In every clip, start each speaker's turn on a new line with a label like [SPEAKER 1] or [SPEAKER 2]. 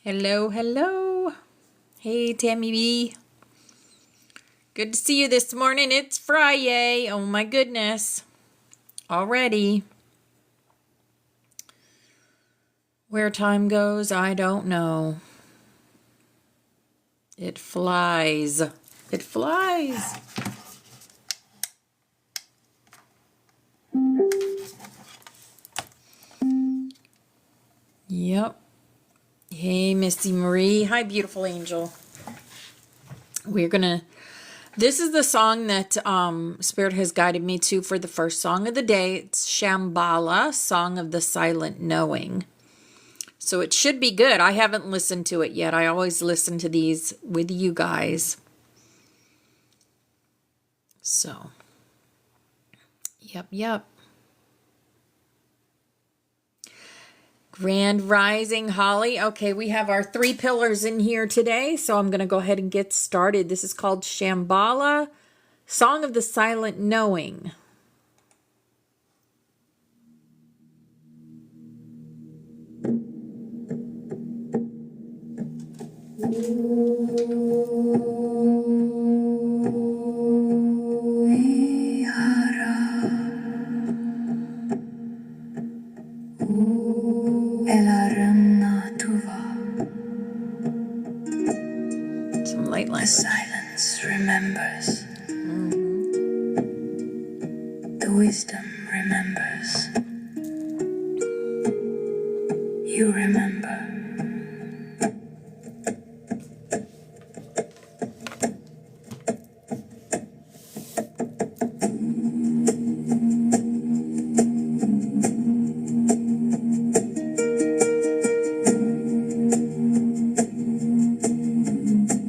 [SPEAKER 1] Hello, hello. Hey, Tammy B. Good to see you this morning. It's Friday. Oh my goodness. Already. Where time goes, I don't know. It flies. It flies. Yep. Hey, Misty Marie. Hi, beautiful angel. This is the song that Spirit has guided me to for the first song of the day. It's Shambhala, Song of the Silent Knowing. So it should be good. I haven't listened to it yet. I always listen to these with you guys. So, yep. Grand Rising, Holly. Okay, we have our 3 pillars in here today, so I'm going to go ahead and get started. This is called Shambhala, Song of the Silent Knowing. Some light language.
[SPEAKER 2] The silence remembers. The wisdom remembers. You remember.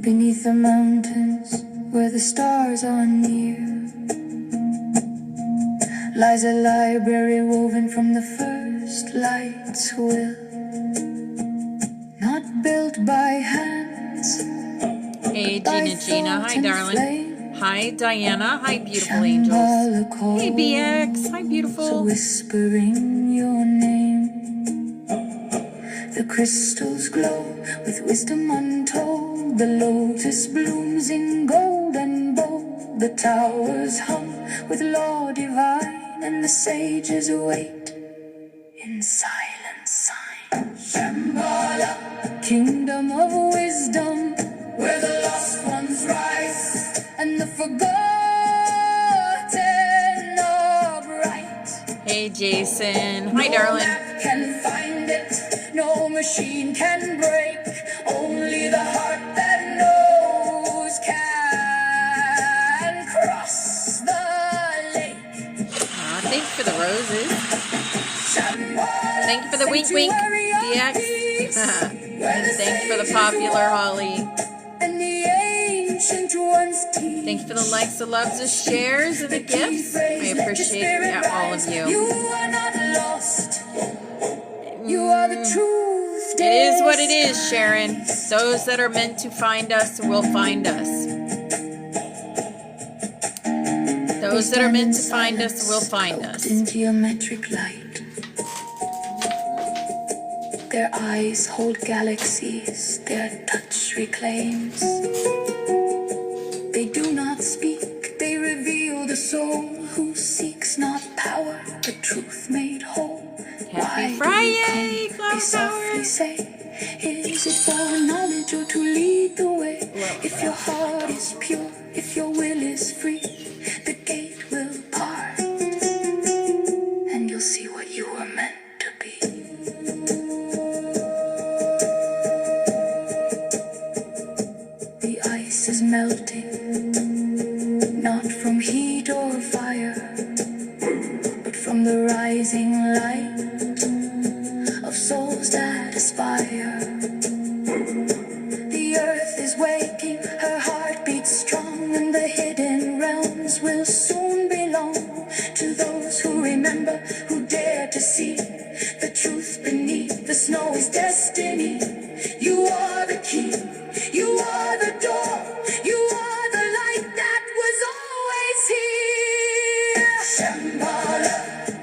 [SPEAKER 2] Beneath the mountains where the stars are near lies a library woven from the first light's will, not built by hands.
[SPEAKER 1] Hey, Gina. Hi, darling. Hi, Diana. Hi, beautiful angels. Hey, BX. Hi, beautiful.
[SPEAKER 2] So whispering your name, the crystals glow with wisdom untold. The lotus blooms in gold and bold. The towers hum with law divine, and the sages wait in silent sign. Shambhala, kingdom of wisdom, where the lost ones rise and the forgotten are bright.
[SPEAKER 1] Hey, Jason. Hi, darling.
[SPEAKER 2] No map can find it, no machine can break. Only the heart that knows can cross the lake.
[SPEAKER 1] Thanks for the roses. Thank you for the wink, DX. And thanks for the popular, Holly.
[SPEAKER 2] And the ancient ones teach.
[SPEAKER 1] Thank you for the likes, the loves, the shares, and the gifts. I appreciate all of you.
[SPEAKER 2] You are not lost. You are the truth.
[SPEAKER 1] It is what it is, Sharon. Those that are meant to find us will find us. Those that are meant to find us will find us.
[SPEAKER 2] In geometric light, their eyes hold galaxies, their touch reclaims. They do not speak, they reveal the soul who seeks not power, but truth made whole.
[SPEAKER 1] Happy Friday,
[SPEAKER 2] They
[SPEAKER 1] Flower
[SPEAKER 2] softly
[SPEAKER 1] Power.
[SPEAKER 2] say, is it for knowledge or to lead the way? If your heart is pure, if your will is free, the gate will part, and you'll see what you were meant to be. The ice is melting, not from heat or fire, but from the rising light of souls that aspire. The earth is waking, her heart beats strong, and the hidden realms will soon belong to those who remember, who dare to see the truth beneath the snow is destiny. You are the key, you are the door, you are the light that was always here. Shambhala,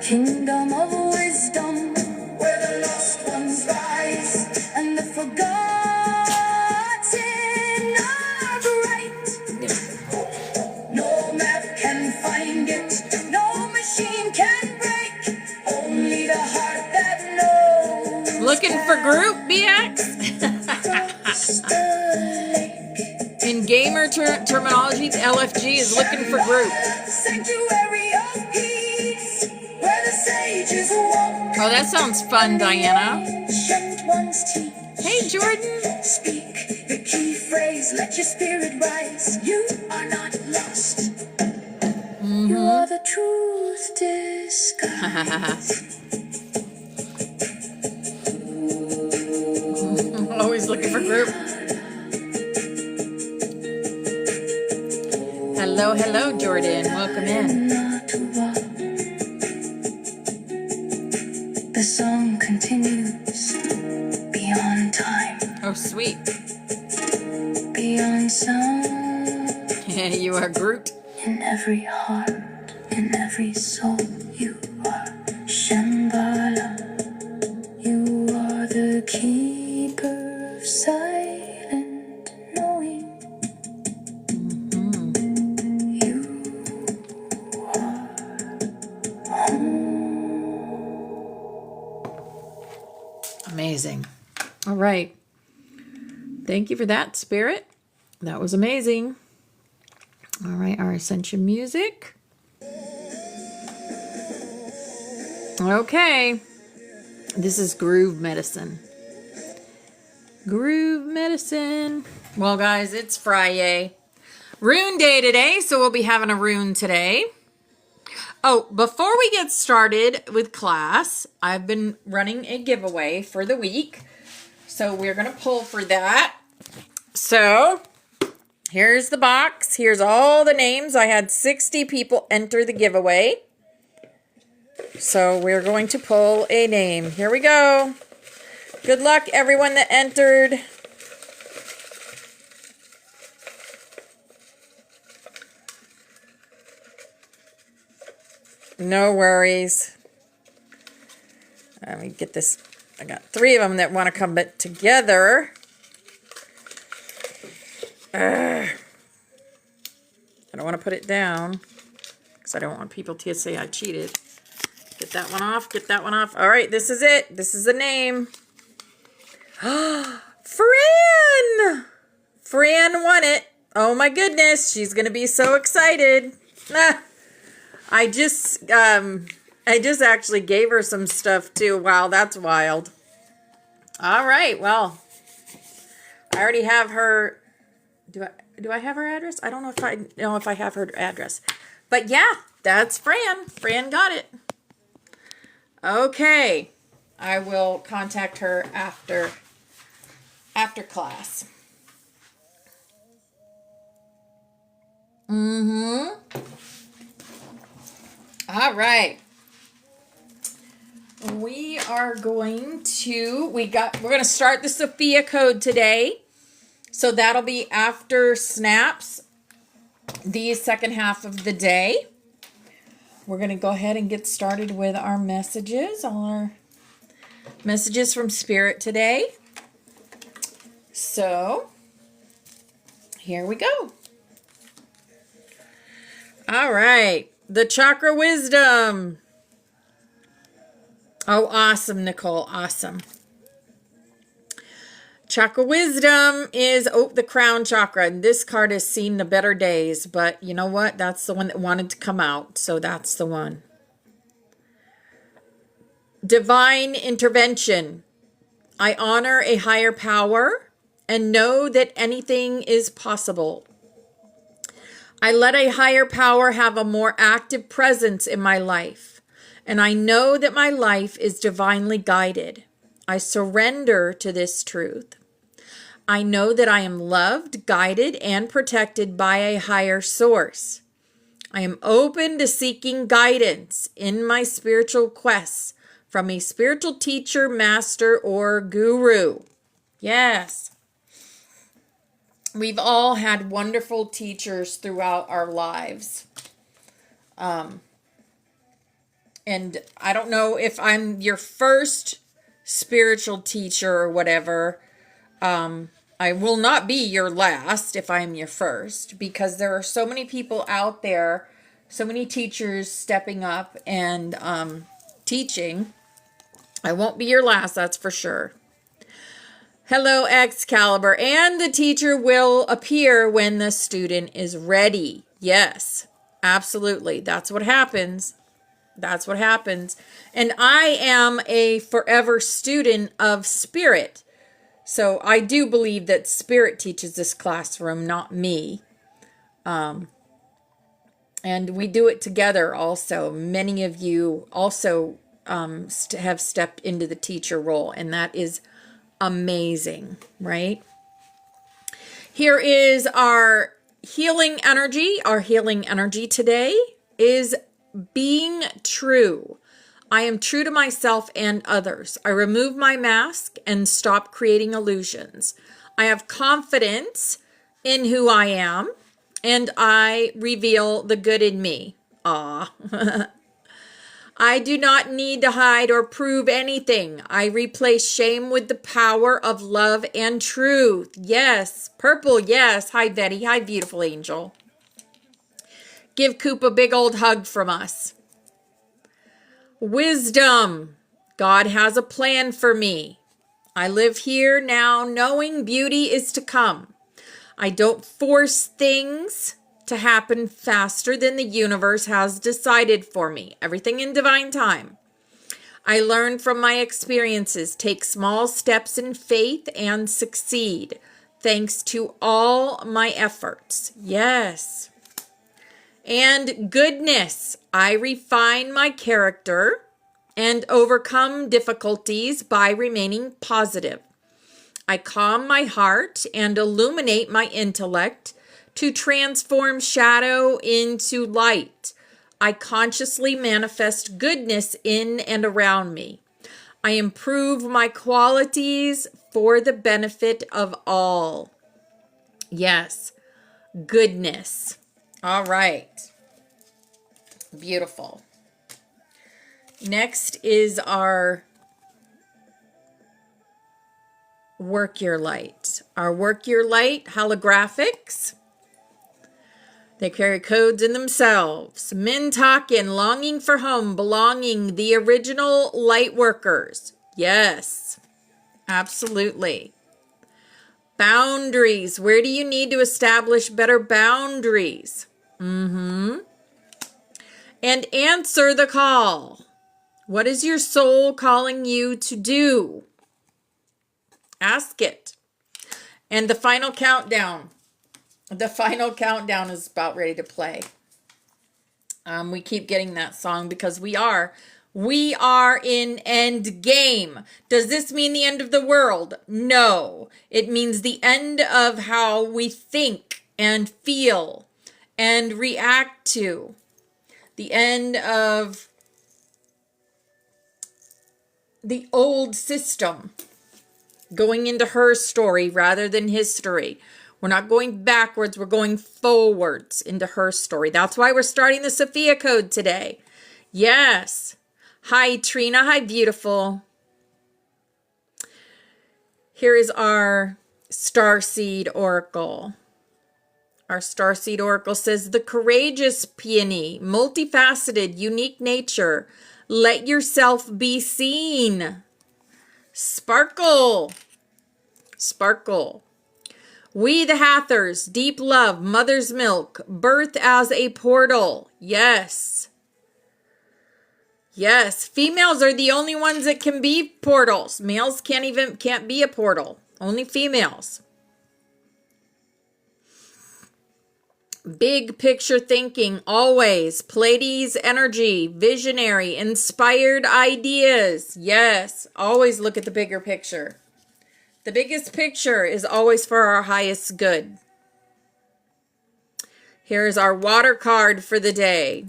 [SPEAKER 2] kingdom of wisdom, where the lost ones rise and the forgotten
[SPEAKER 1] In gamer terminology, the LFG is looking for group. Oh, that sounds fun, Diana. Hey, Jordan. Speak the key phrase, let your spirit rise. You are not lost. You are the truth disguised. Always looking for group. Hello, hello, Jordan. Welcome in. The song continues beyond time. Oh, sweet. Beyond sound. Yeah, you are Groot. In every heart, in every soul, you are Shambhala. You are the keeper of silent knowing. You are home. Amazing. All right. Thank you for that, Spirit. That was amazing. All right, our Ascension music. Okay. This is groove medicine. Groove medicine. Well, guys, it's Friday. Rune day today, so we'll be having a rune today. Oh, before we get started with class, I've been running a giveaway for the week. So we're going to pull for that. So here's the box. Here's all the names. I had 60 people enter the giveaway. So we're going to pull a name. Here we go. Good luck, everyone that entered. No worries. Let me get this. I got 3 of them that want to come together. I don't want to put it down because I don't want people to say I cheated. Get that one off. Get that one off. All right, this is it. This is the name. Fran! Fran won it. Oh my goodness. She's going to be so excited. I just actually gave her some stuff too. Wow, that's wild. All right, well, I already have her. Do I have her address? I don't know if I have her address. But yeah, that's Fran. Fran got it. Okay. I will contact her after class. All right. We're going to start the Sophia code today. So that'll be after snaps, the second half of the day. We're going to go ahead and get started with our messages, all our messages from Spirit today. So here we go. All right. The chakra wisdom. Oh, awesome, Nicole. Awesome. Chakra wisdom is the crown chakra. And this card has seen the better days. But you know what? That's the one that wanted to come out. So that's the one. Divine intervention. I honor a higher power and know that anything is possible. I let a higher power have a more active presence in my life, and I know that my life is divinely guided. I surrender to this truth. I know that I am loved, guided, and protected by a higher source. I am open to seeking guidance in my spiritual quests from a spiritual teacher, master, or guru. Yes. We've all had wonderful teachers throughout our lives. And I don't know if I'm your first spiritual teacher or whatever. I will not be your last if I'm your first, because there are so many people out there, so many teachers stepping up and teaching. I won't be your last, that's for sure. Hello, Excalibur. And the teacher will appear when the student is ready. Yes, absolutely. That's what happens. That's what happens. And I am a forever student of spirit. So I do believe that spirit teaches this classroom, not me. And we do it together also. Many of you also have stepped into the teacher role, and that is amazing, right? Here is our healing energy. Our healing energy today is being true. I am true to myself and others. I remove my mask and stop creating illusions. I have confidence in who I am, and I reveal the good in me. Ah. I do not need to hide or prove anything. I replace shame with the power of love and truth. Yes. Purple, yes. Hi, Betty. Hi, beautiful angel. Give Coop a big old hug from us. Wisdom. God has a plan for me. I live here now knowing beauty is to come. I don't force things to happen faster than the universe has decided for me. Everything in divine time. I learn from my experiences, take small steps in faith, and succeed. Thanks to all my efforts. Yes. And goodness. I refine my character and overcome difficulties by remaining positive. I calm my heart and illuminate my intellect to transform shadow into light. I consciously manifest goodness in and around me. I improve my qualities for the benefit of all. Yes, goodness. All right. Beautiful. Next is our Work Your Light. Our Work Your Light holographics. They carry codes in themselves. Men talking, longing for home, belonging, the original light workers. Yes, absolutely. Boundaries. Where do you need to establish better boundaries? And answer the call. What is your soul calling you to do? Ask it. And the final countdown. The final countdown is about ready to play. We keep getting that song because we are in end game. Does this mean the end of the world? No. It means the end of how we think and feel and react to. The end of the old system. Going into her story rather than history. We're not going backwards. We're going forwards into her story. That's why we're starting the Sophia Code today. Yes. Hi, Trina. Hi, beautiful. Here is our Starseed Oracle. Our Starseed Oracle says, the courageous peony, multifaceted, unique nature. Let yourself be seen. Sparkle. Sparkle. We the Hathors, deep love, mother's milk, birth as a portal. Yes. Yes, females are the only ones that can be portals. Males can't be a portal. Only females. Big picture thinking, always. Pleiades energy, visionary, inspired ideas. Yes, always look at the bigger picture. The biggest picture is always for our highest good. Here's our water card for the day.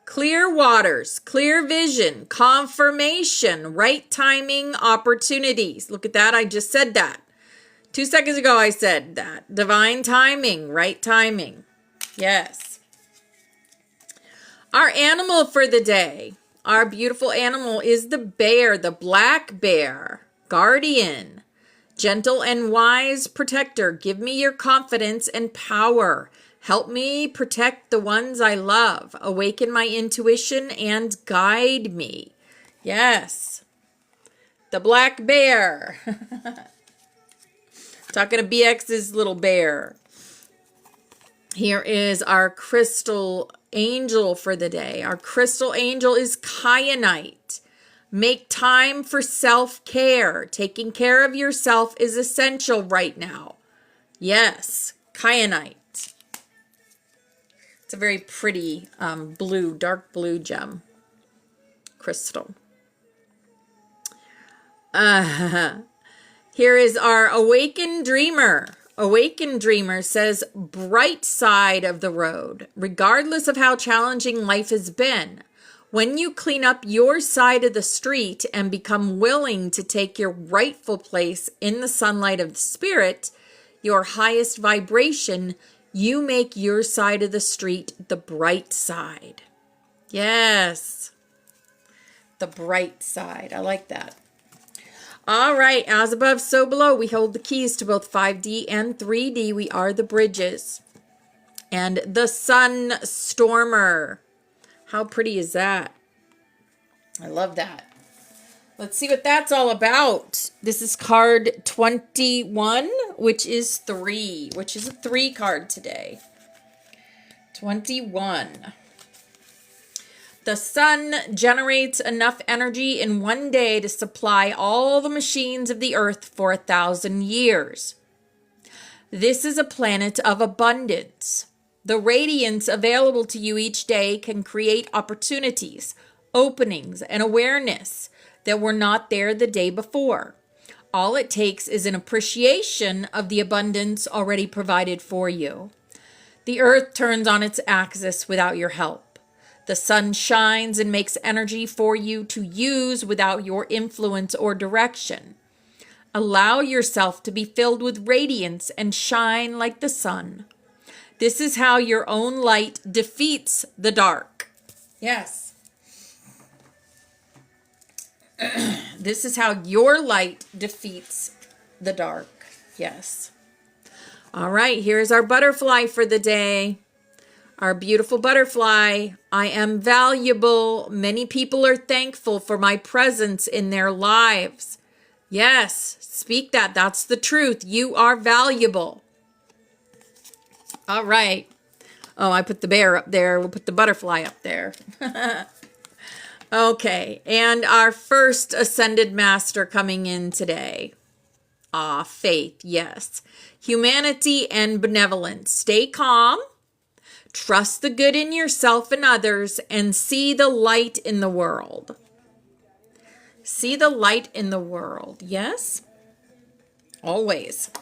[SPEAKER 1] Clear waters, clear vision, confirmation, right timing, opportunities. Look at that. I just said that. 2 seconds ago, I said that. Divine timing, right timing. Yes. Our animal for the day. Our beautiful animal is the bear, the black bear. Guardian, gentle and wise protector, give me your confidence and power. Help me protect the ones I love. Awaken my intuition and guide me. Yes. the black bear. Talking to BX's little bear. Here is our crystal angel for the day. Our crystal angel is kyanite. Make time for self-care. Taking care of yourself is essential right now. Yes, kyanite. It's a very pretty blue, dark blue gem crystal. Here is our awakened dreamer. Awakened dreamer says, bright side of the road, regardless of how challenging life has been. When you clean up your side of the street and become willing to take your rightful place in the sunlight of the spirit, your highest vibration, you make your side of the street the bright side. Yes. The bright side. I like that. All right, as above, so below. We hold the keys to both 5D and 3D. We are the bridges. And the Sun Stormer. How pretty is that? I love that. Let's see what that's all about. This is card 21, which is 3, which is a 3 card today. 21. The sun generates enough energy in one day to supply all the machines of the earth for 1,000 years. This is a planet of abundance. The radiance available to you each day can create opportunities, openings, and awareness that were not there the day before. All it takes is an appreciation of the abundance already provided for you. The earth turns on its axis without your help. The sun shines and makes energy for you to use without your influence or direction. Allow yourself to be filled with radiance and shine like the sun. This is how your own light defeats the dark. Yes. This is how your light defeats the dark. Yes. All right, here's our butterfly for the day. Our beautiful butterfly. I am valuable. Many people are thankful for my presence in their lives. Yes, speak that. That's the truth. You are valuable. All right. Oh, I put the bear up there. We'll put the butterfly up there. Okay, and our first ascended master coming in today. Faith, yes. Humanity and benevolence. Stay calm. Trust the good in yourself and others, and see the light in the world. See the light in the world. Yes? Always.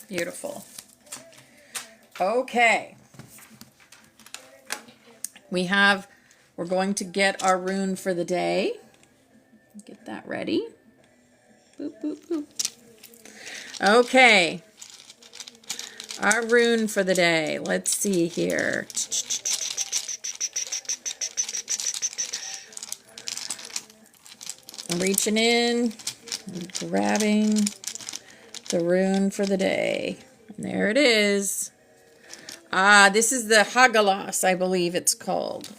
[SPEAKER 1] Beautiful. Okay. We're going to get our rune for the day. Get that ready. Boop, boop, boop. Okay. Our rune for the day. Let's see here. I'm reaching in, grabbing the rune for the day. And there it is. This is the Hagalas, I believe it's called.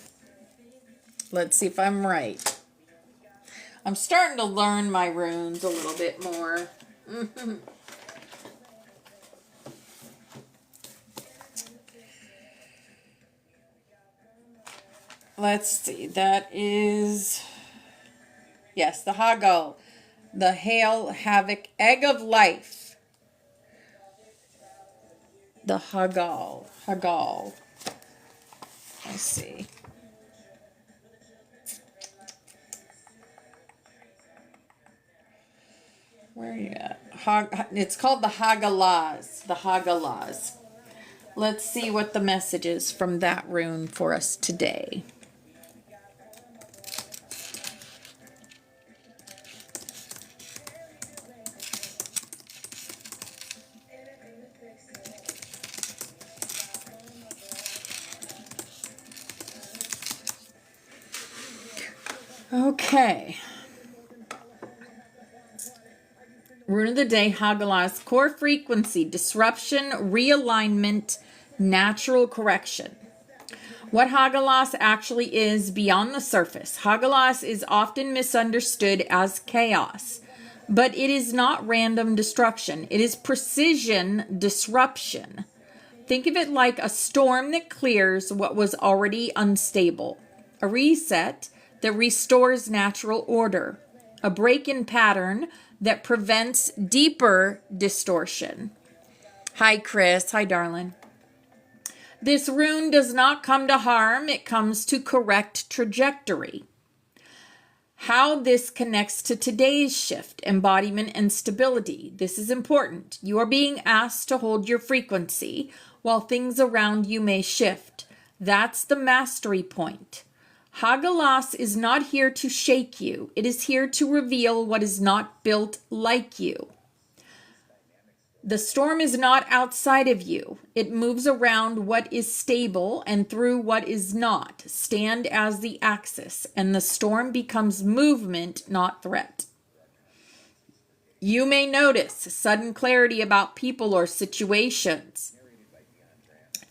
[SPEAKER 1] Let's see if I'm right. I'm starting to learn my runes a little bit more. Let's see. That is, yes, the Hagal. The Hail, Havoc, Egg of Life. The Hagal. Hagal. Let's see. Where are you at? It's called the Hagalas. The Hagalas. Let's see what the message is from that rune for us today. Okay. Rune of the day, Hagalas, core frequency, disruption, realignment, natural correction. What Hagalas actually is beyond the surface. Hagalas is often misunderstood as chaos, but it is not random destruction. It is precision disruption. Think of it like a storm that clears what was already unstable, a reset that restores natural order, a break in pattern that prevents deeper distortion. Hi, Chris. Hi, darling. This rune does not come to harm, it comes to correct trajectory. How this connects to today's shift, embodiment, and stability. This is important. You are being asked to hold your frequency while things around you may shift. That's the mastery point. Hagalas is not here to shake you. It is here to reveal what is not built like you. The storm is not outside of you. It moves around what is stable and through what is not. Stand as the axis, and the storm becomes movement, not threat. You may notice sudden clarity about people or situations.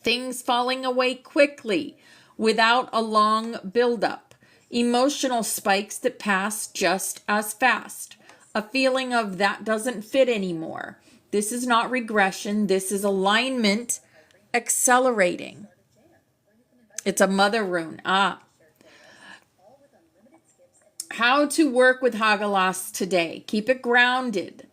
[SPEAKER 1] Things falling away quickly without a long buildup. Emotional spikes that pass just as fast. A feeling of that doesn't fit anymore. This is not regression. This is alignment accelerating. It's a mother rune. How to work with Hagalas today. Keep it grounded.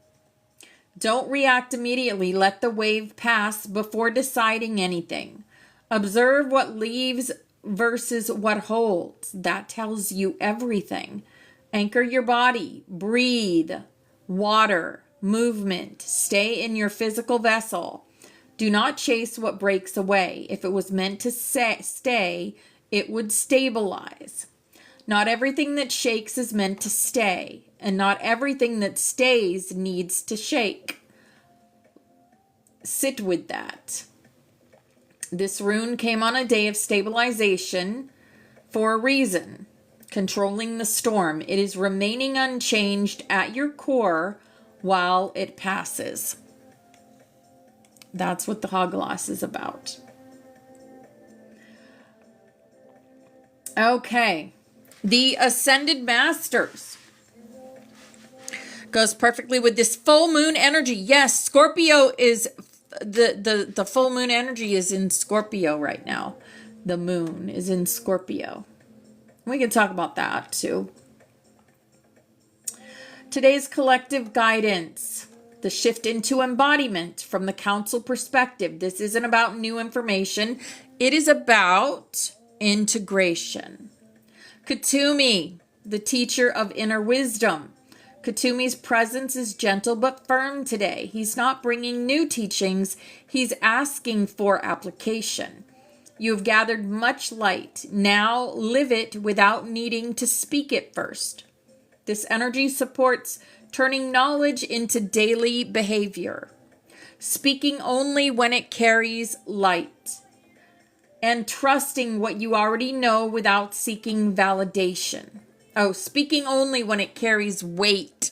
[SPEAKER 1] Don't react immediately. Let the wave pass before deciding anything. Observe what leaves versus what holds. That tells you everything. Anchor your body. Breathe. Water. Movement. Stay in your physical vessel. Do not chase what breaks away. If it was meant to stay, it would stabilize. Not everything that shakes is meant to stay, and not everything that stays needs to shake. Sit with that. This rune came on a day of stabilization for a reason. Controlling the storm. It is remaining unchanged at your core while it passes. That's what the Hagalas is about. Okay. The Ascended Masters goes perfectly with this full moon energy. Yes, Scorpio is the full moon energy is in Scorpio right now. The moon is in Scorpio. We can talk about that too. Today's collective guidance, the shift into embodiment from the council perspective. This isn't about new information. It is about integration. Katumi, the teacher of inner wisdom. Katumi's presence is gentle but firm today. He's not bringing new teachings. He's asking for application. You have gathered much light. Now live it without needing to speak it first. This energy supports turning knowledge into daily behavior, speaking only when it carries light, and trusting what you already know without seeking validation. Oh, speaking only when it carries weight.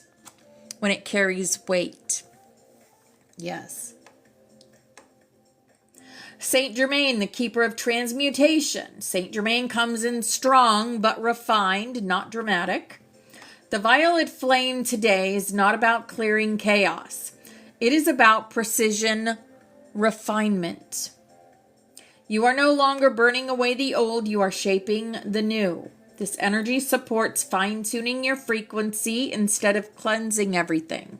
[SPEAKER 1] When it carries weight. Yes. Saint Germain, the keeper of transmutation. Saint Germain comes in strong but refined, not dramatic. The violet flame today is not about clearing chaos. It is about precision, refinement. You are no longer burning away the old, you are shaping the new. This energy supports fine-tuning your frequency instead of cleansing everything.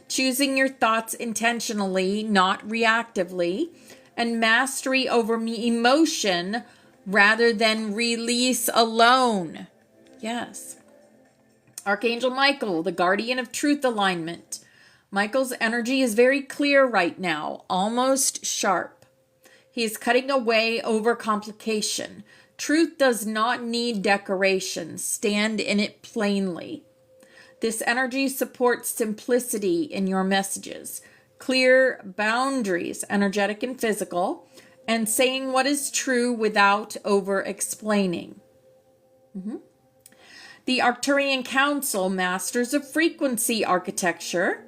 [SPEAKER 1] Choosing your thoughts intentionally, not reactively, and mastery over emotion rather than release alone. Yes. Archangel Michael, the guardian of truth alignment. Michael's energy is very clear right now, almost sharp. He is cutting away overcomplication. Truth does not need decoration. Stand in it plainly. This energy supports simplicity in your messages, clear boundaries, energetic and physical, and saying what is true without over-explaining. The Arcturian Council, masters of frequency architecture.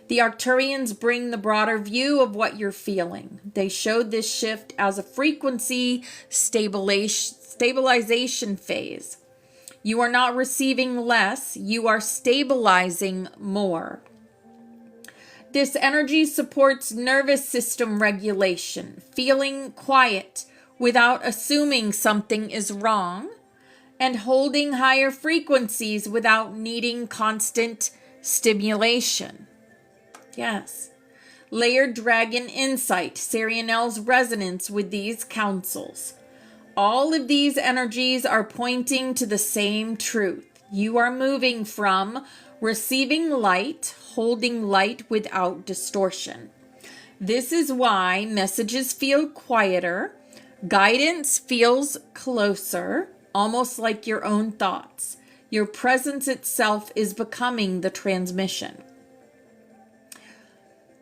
[SPEAKER 1] The Arcturians bring the broader view of what you're feeling. They showed this shift as a frequency stabilization phase. You are not receiving less, you are stabilizing more. This energy supports nervous system regulation, feeling quiet without assuming something is wrong, and holding higher frequencies without needing constant stimulation. Yes. Layered dragon insight, Sarianel's resonance with these counsels. All of these energies are pointing to the same truth. You are moving from receiving light, holding light without distortion. This is why messages feel quieter, guidance feels closer, almost like your own thoughts. Your presence itself is becoming the transmission.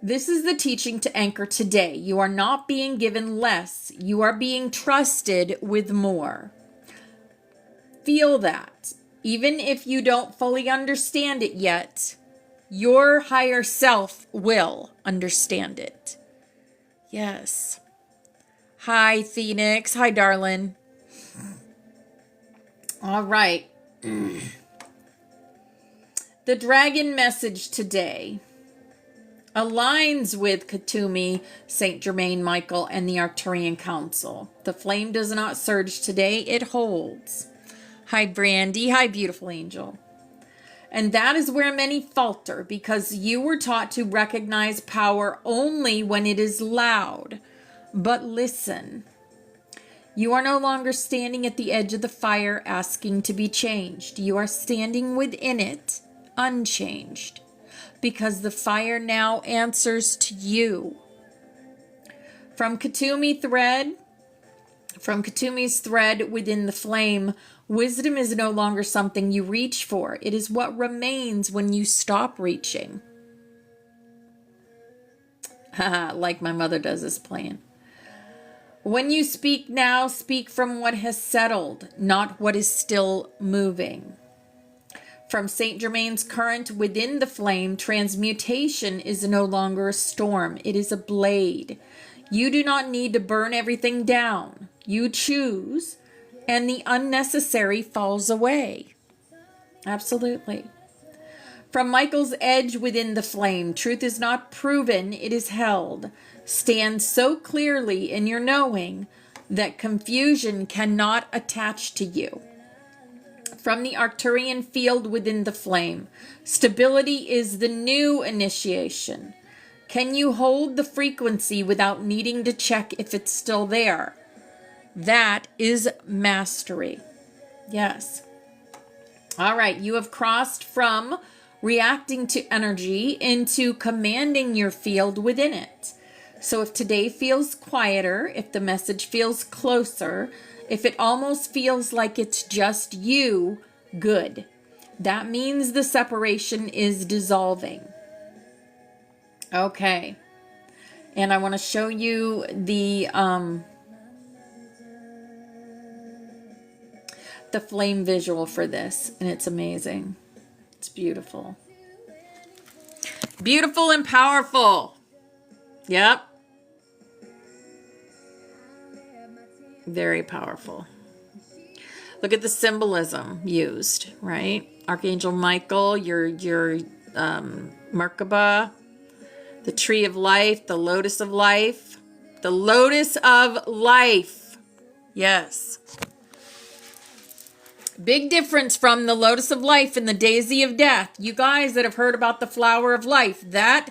[SPEAKER 1] This is the teaching to anchor today. You are not being given less. You are being trusted with more. Feel that. Even if you don't fully understand it yet, your higher self will understand it. Yes. Hi, Phoenix. Hi, darling. All right. The dragon message today aligns with Katumi, Saint Germain, Michael, and the Arcturian Council. The flame does not surge today, it holds. Hi, Brandy. Hi, beautiful angel. And that is where many falter, because you were taught to recognize power only when it is loud. But listen, you are no longer standing at the edge of the fire asking to be changed. You are standing within it, unchanged. Because the fire now answers to you. From Katumi's thread within the flame, wisdom is no longer something you reach for. It is what remains when you stop reaching. Like my mother does this plan. When you speak now, speak from what has settled, not what is still moving. From Saint Germain's current within the flame, transmutation is no longer a storm. It is a blade. You do not need to burn everything down. You choose, and the unnecessary falls away. Absolutely. From Michael's edge within the flame, truth is not proven, it is held. Stand so clearly in your knowing that confusion cannot attach to you. From the Arcturian field within the flame, stability is the new initiation. Can you hold the frequency without needing to check if it's still there? That is mastery. Yes. All right, you have crossed from reacting to energy into commanding your field within it. So if today feels quieter, if the message feels closer, if it almost feels like it's just you, good. That means the separation is dissolving. Okay. And I want to show you the flame visual for this, and it's amazing. It's beautiful. Beautiful and powerful. Yep. Very powerful. Look at the symbolism used, right? Archangel Michael, your Merkaba, the tree of life, the lotus of life. The lotus of life. Yes. Big difference from the lotus of life and the daisy of death. You guys that have heard about the flower of life, that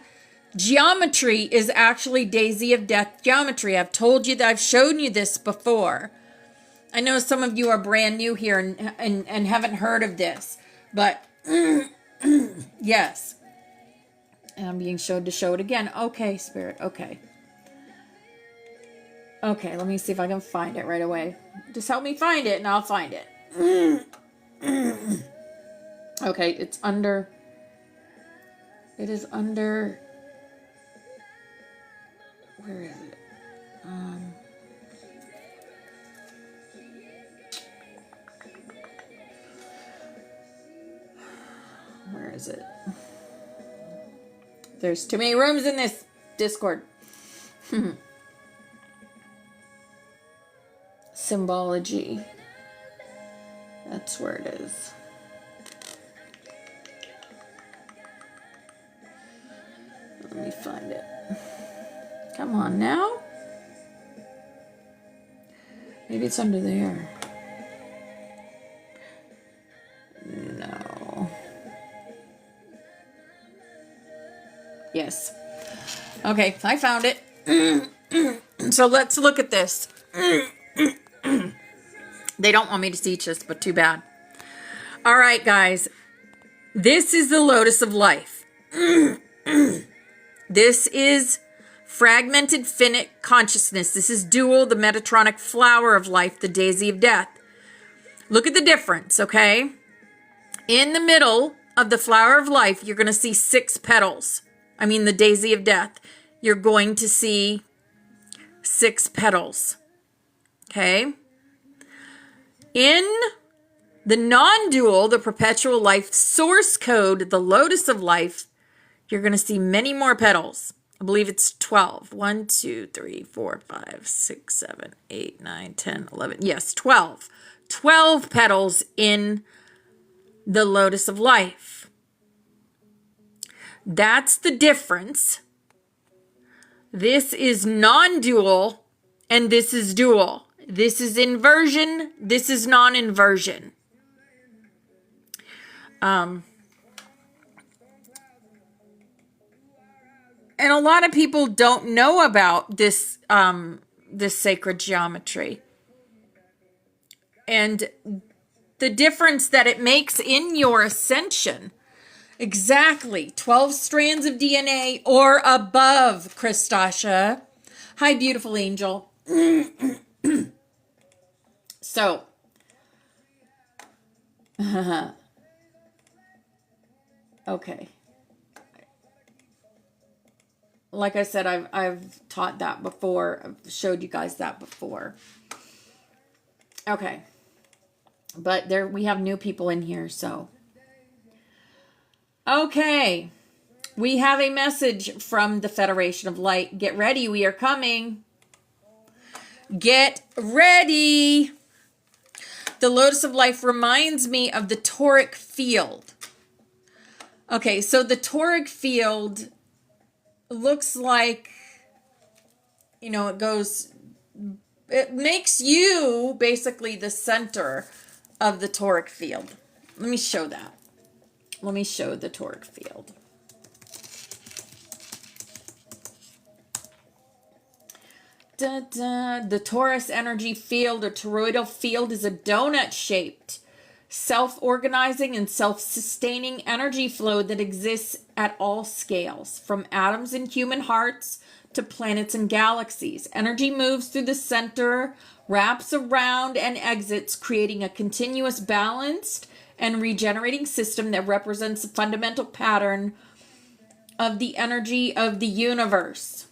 [SPEAKER 1] geometry is actually daisy of death geometry. I've told you that I've shown you this before. I know some of you are brand new here and haven't heard of this, but yes. And I'm being showed to show it again. Okay, Spirit, okay. Okay, let me see if I can find it right away. Just help me find it and I'll find it. Okay, it's under... It is under... Where is it? Where is it? There's too many rooms in this Discord. Symbology. That's where it is. Let me find it. Come on now. Maybe it's under there. No. Yes. Okay, I found it. So let's look at this. They don't want me to teach this, but too bad. All right, guys. This is the lotus of life. This is fragmented finite consciousness. This is dual, the metatronic flower of life, the daisy of death. Look at the difference, okay? In the middle of the flower of life, you're going to see 6 petals. I mean, the daisy of death. You're going to see 6 petals. Okay? In the non-dual, the perpetual life source code, the lotus of life, you're going to see many more petals. I believe it's 12. 1, 2, 3, 4, 5, 6, 7, 8, 9, 10, 11. Yes, 12. 12 petals in the lotus of life. That's the difference. This is non-dual and this is dual. This is inversion. This is non-inversion. And a lot of people don't know about this, this sacred geometry. And the difference that it makes in your ascension. Exactly. 12 strands of DNA or above, Christasha. Hi, beautiful angel. So. Okay. Like I said, I've taught that before. I've showed you guys that before. Okay. But there we have new people in here, so. Okay. We have a message from the Federation of Light. Get ready, we are coming. Get ready. The Lotus of Life reminds me of the toric field. Okay, so the toric field looks like, you know, it makes you basically the center of the toric field. Let me show that. Let me show the toric field. The Taurus energy field or toroidal field is a donut-shaped, self-organizing and self-sustaining energy flow that exists at all scales, from atoms in human hearts to planets and galaxies. Energy moves through the center, wraps around, and exits, creating a continuous, balanced, and regenerating system that represents the fundamental pattern of the energy of the universe.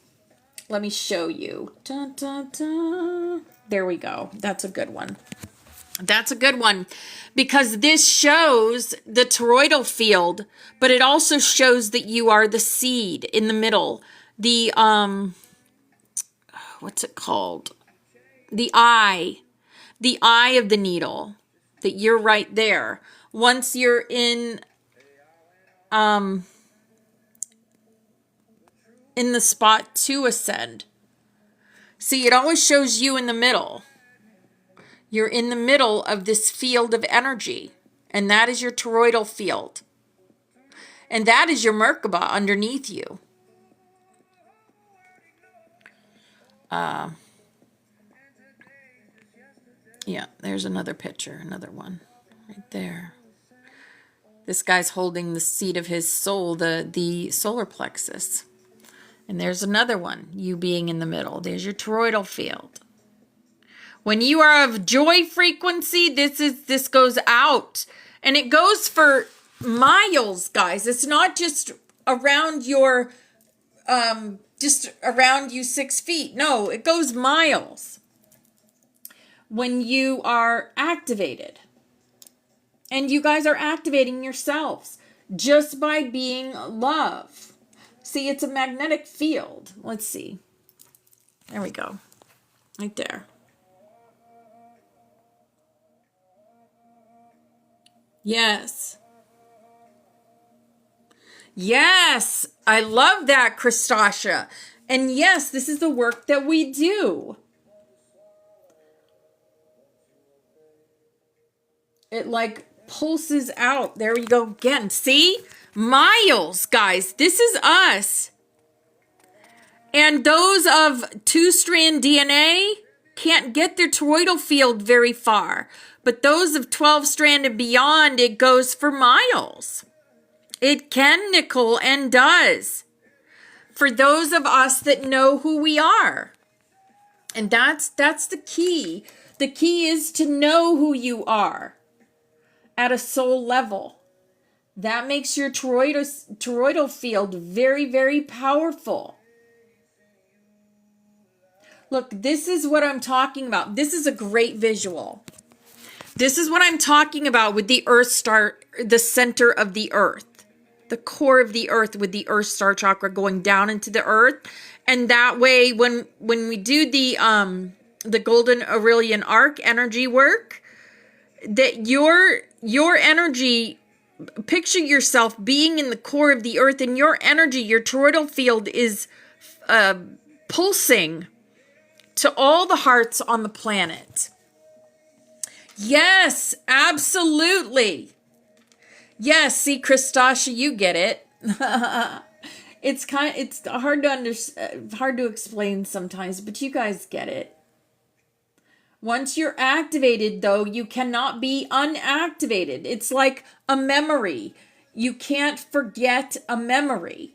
[SPEAKER 1] Let me show you. Dun, dun, dun. There we go. That's a good one. That's a good one because this shows the toroidal field, but it also shows that you are the seed in the middle. The, what's it called? The eye of the needle, that you're right there. Once you're in the spot to ascend. See, it always shows you in the middle. You're in the middle of this field of energy, and that is your toroidal field. And that is your Merkaba underneath you. Yeah, there's another picture, another one right there. This guy's holding the seed of his soul, the solar plexus. And there's another one, you being in the middle. There's your toroidal field. When you are of joy frequency, this goes out. And it goes for miles, guys. It's not just around your, just around you 6 feet. No, it goes miles. When you are activated. And you guys are activating yourselves just by being love. See, it's a magnetic field. Let's see. There we go. Right there. Yes. Yes. I love that, Christasha. And yes, this is the work that we do. It like pulses out. There we go again. See? Miles, guys. This is us. And those of 2-strand DNA can't get their toroidal field very far. But those of 12-strand and beyond, it goes for miles. It can, Nicole, and does. For those of us that know who we are. And that's the key. The key is to know who you are at a soul level. That makes your toroidal field very, very powerful. Look, this is what I'm talking about. This is a great visual. This is what I'm talking about with the Earth Star, the center of the Earth, the core of the Earth with the Earth Star chakra going down into the Earth. And that way, when we do the Golden Aurelian Arc energy work, that your energy, picture yourself being in the core of the Earth, and your energy, your toroidal field is pulsing to all the hearts on the planet. Yes, absolutely. Yes, see, Christasha, you get it. It's hard to hard to explain sometimes, but you guys get it. Once you're activated, though, you cannot be unactivated. It's like a memory. You can't forget a memory.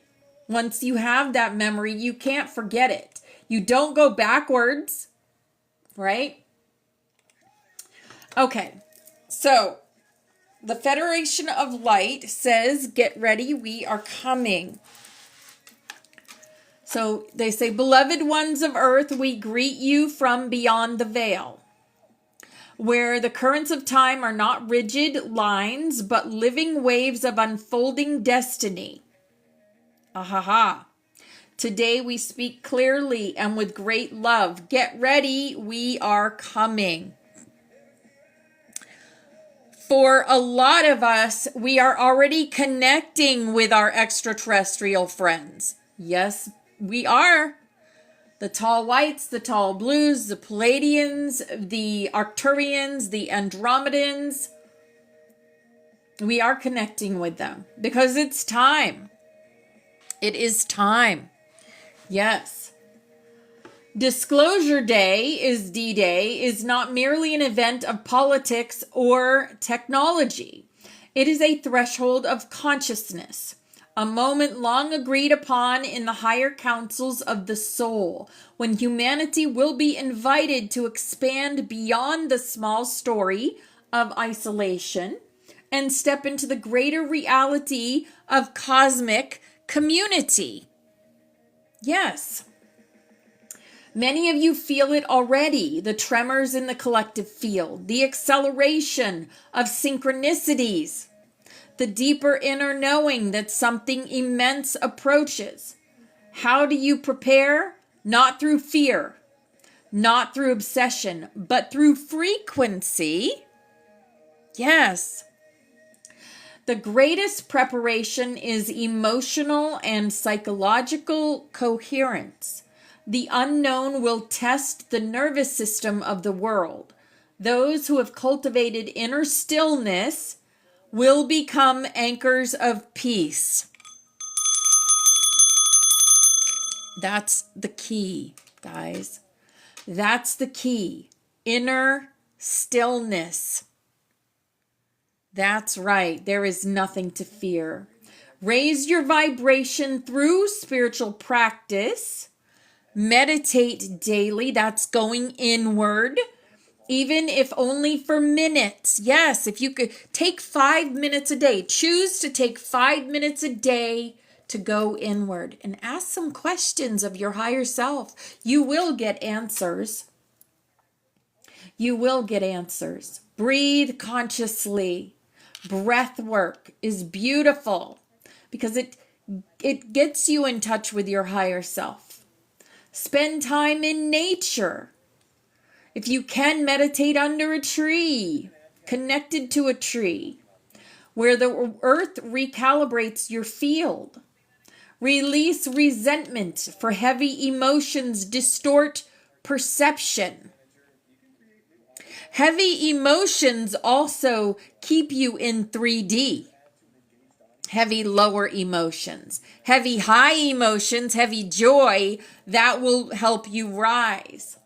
[SPEAKER 1] Once you have that memory, you can't forget it. You don't go backwards, right? Okay, so the Federation of Light says, get ready, we are coming. So they say, beloved ones of earth, we greet you from beyond the veil, where the currents of time are not rigid lines, but living waves of unfolding destiny. Ahaha. Today we speak clearly and with great love. Get ready, we are coming. For a lot of us, we are already connecting with our extraterrestrial friends. Yes, we are. The tall whites, the tall blues, the Palladians, the Arcturians, the Andromedans. We are connecting with them because it's time. It is time. Yes. Disclosure Day is D-Day is not merely an event of politics or technology. It is a threshold of consciousness, a moment long agreed upon in the higher councils of the soul, when humanity will be invited to expand beyond the small story of isolation and step into the greater reality of cosmic community. Yes. Many of you feel it already, the tremors in the collective field, the acceleration of synchronicities, the deeper inner knowing that something immense approaches. How do you prepare? Not through fear, not through obsession, but through frequency. Yes. The greatest preparation is emotional and psychological coherence. The unknown will test the nervous system of the world. Those who have cultivated inner stillness will become anchors of peace. That's the key, guys. That's the key. Inner stillness. That's right. There is nothing to fear. Raise your vibration through spiritual practice. Meditate daily. That's going inward. Even if only for minutes. Yes, if you could take 5 minutes a day. Choose to take 5 minutes a day to go inward and ask some questions of your higher self. You will get answers. You will get answers. Breathe consciously. Breath work is beautiful because it It gets you in touch with your higher self. Spend time in nature. If you can, meditate under a tree, connected to a tree, where the earth recalibrates your field. Release resentment, for heavy emotions distort perception. Heavy emotions also keep you in 3D. Heavy lower emotions, heavy high emotions, heavy joy, that will help you rise.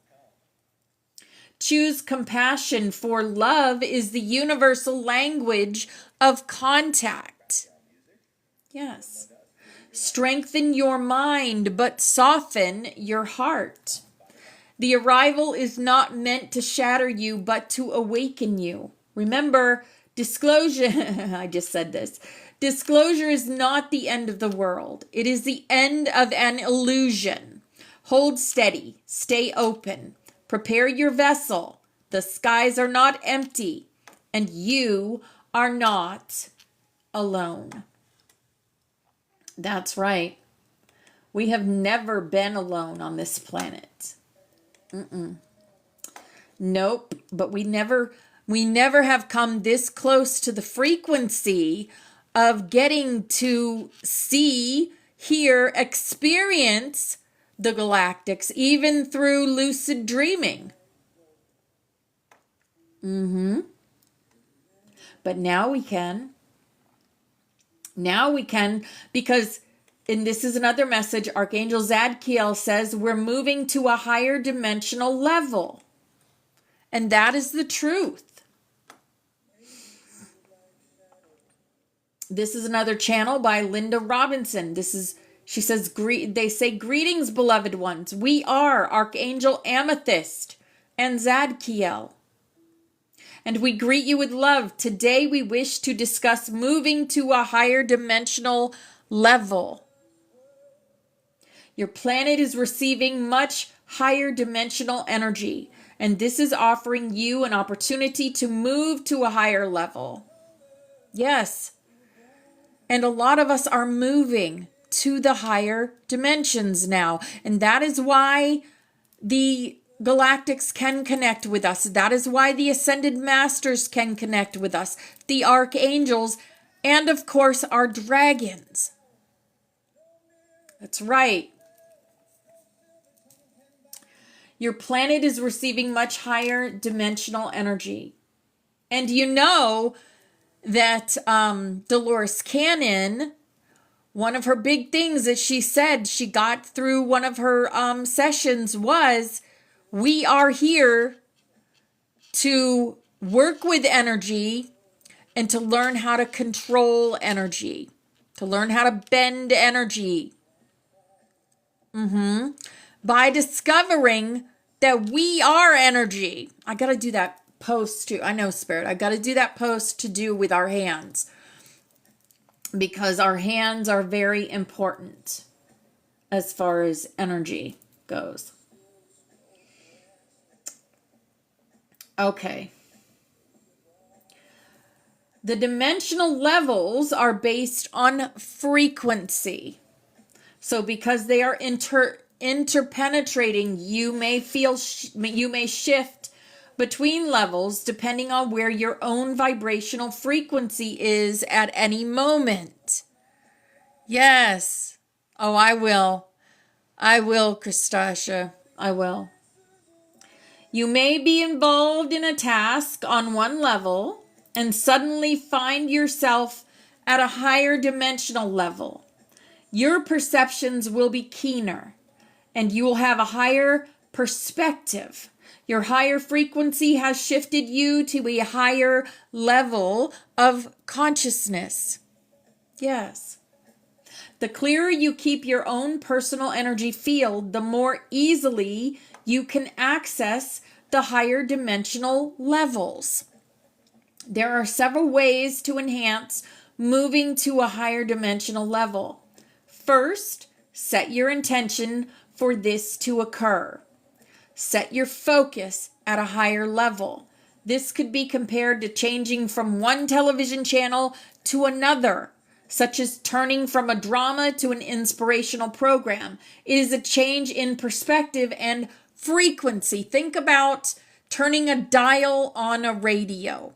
[SPEAKER 1] Choose compassion, for love is the universal language of contact. Yes. Strengthen your mind, but soften your heart. The arrival is not meant to shatter you, but to awaken you. Remember, disclosure, I just said this. Disclosure is not the end of the world. It is the end of an illusion. Hold steady, stay open, prepare your vessel. The skies are not empty, and you are not alone. That's right. We have never been alone on this planet. Nope, but we never have come this close to the frequency of getting to see, hear, experience the galactics, even through lucid dreaming. But now we can. Now we can, because, and this is another message, Archangel Zadkiel says we're moving to a higher dimensional level. And that is the truth. This is another channel by Linda Robinson. She says, they say, greetings, beloved ones. We are Archangel Amethyst and Zadkiel. And we greet you with love. Today we wish to discuss moving to a higher dimensional level. Your planet is receiving much higher dimensional energy, and this is offering you an opportunity to move to a higher level. Yes. And a lot of us are moving to the higher dimensions now, and that is why the Galactics can connect with us. That is why the Ascended Masters can connect with us. The Archangels, and of course our dragons. That's right. Your planet is receiving much higher dimensional energy. And you know that Dolores Cannon, one of her big things that she said she got through one of her sessions was, we are here to work with energy and to learn how to control energy, to learn how to bend energy. By discovering that we are energy. I got to do that post too. I know, Spirit. I got to do that post to do with our hands, because our hands are very important as far as energy goes. Okay. The dimensional levels are based on frequency. So because they are interpenetrating, you may shift between levels depending on where your own vibrational frequency is at any moment. Yes. Oh, I will. I will, Christasha. I will. You may be involved in a task on one level and suddenly find yourself at a higher dimensional level. Your perceptions will be keener and you will have a higher perspective. Your higher frequency has shifted you to a higher level of consciousness. Yes. The clearer you keep your own personal energy field, the more easily you can access the higher dimensional levels. There are several ways to enhance moving to a higher dimensional level. First, set your intention for this to occur. Set your focus at a higher level. This could be compared to changing from one television channel to another. such as turning from a drama to an inspirational program. It is a change in perspective and frequency. Think about turning a dial on a radio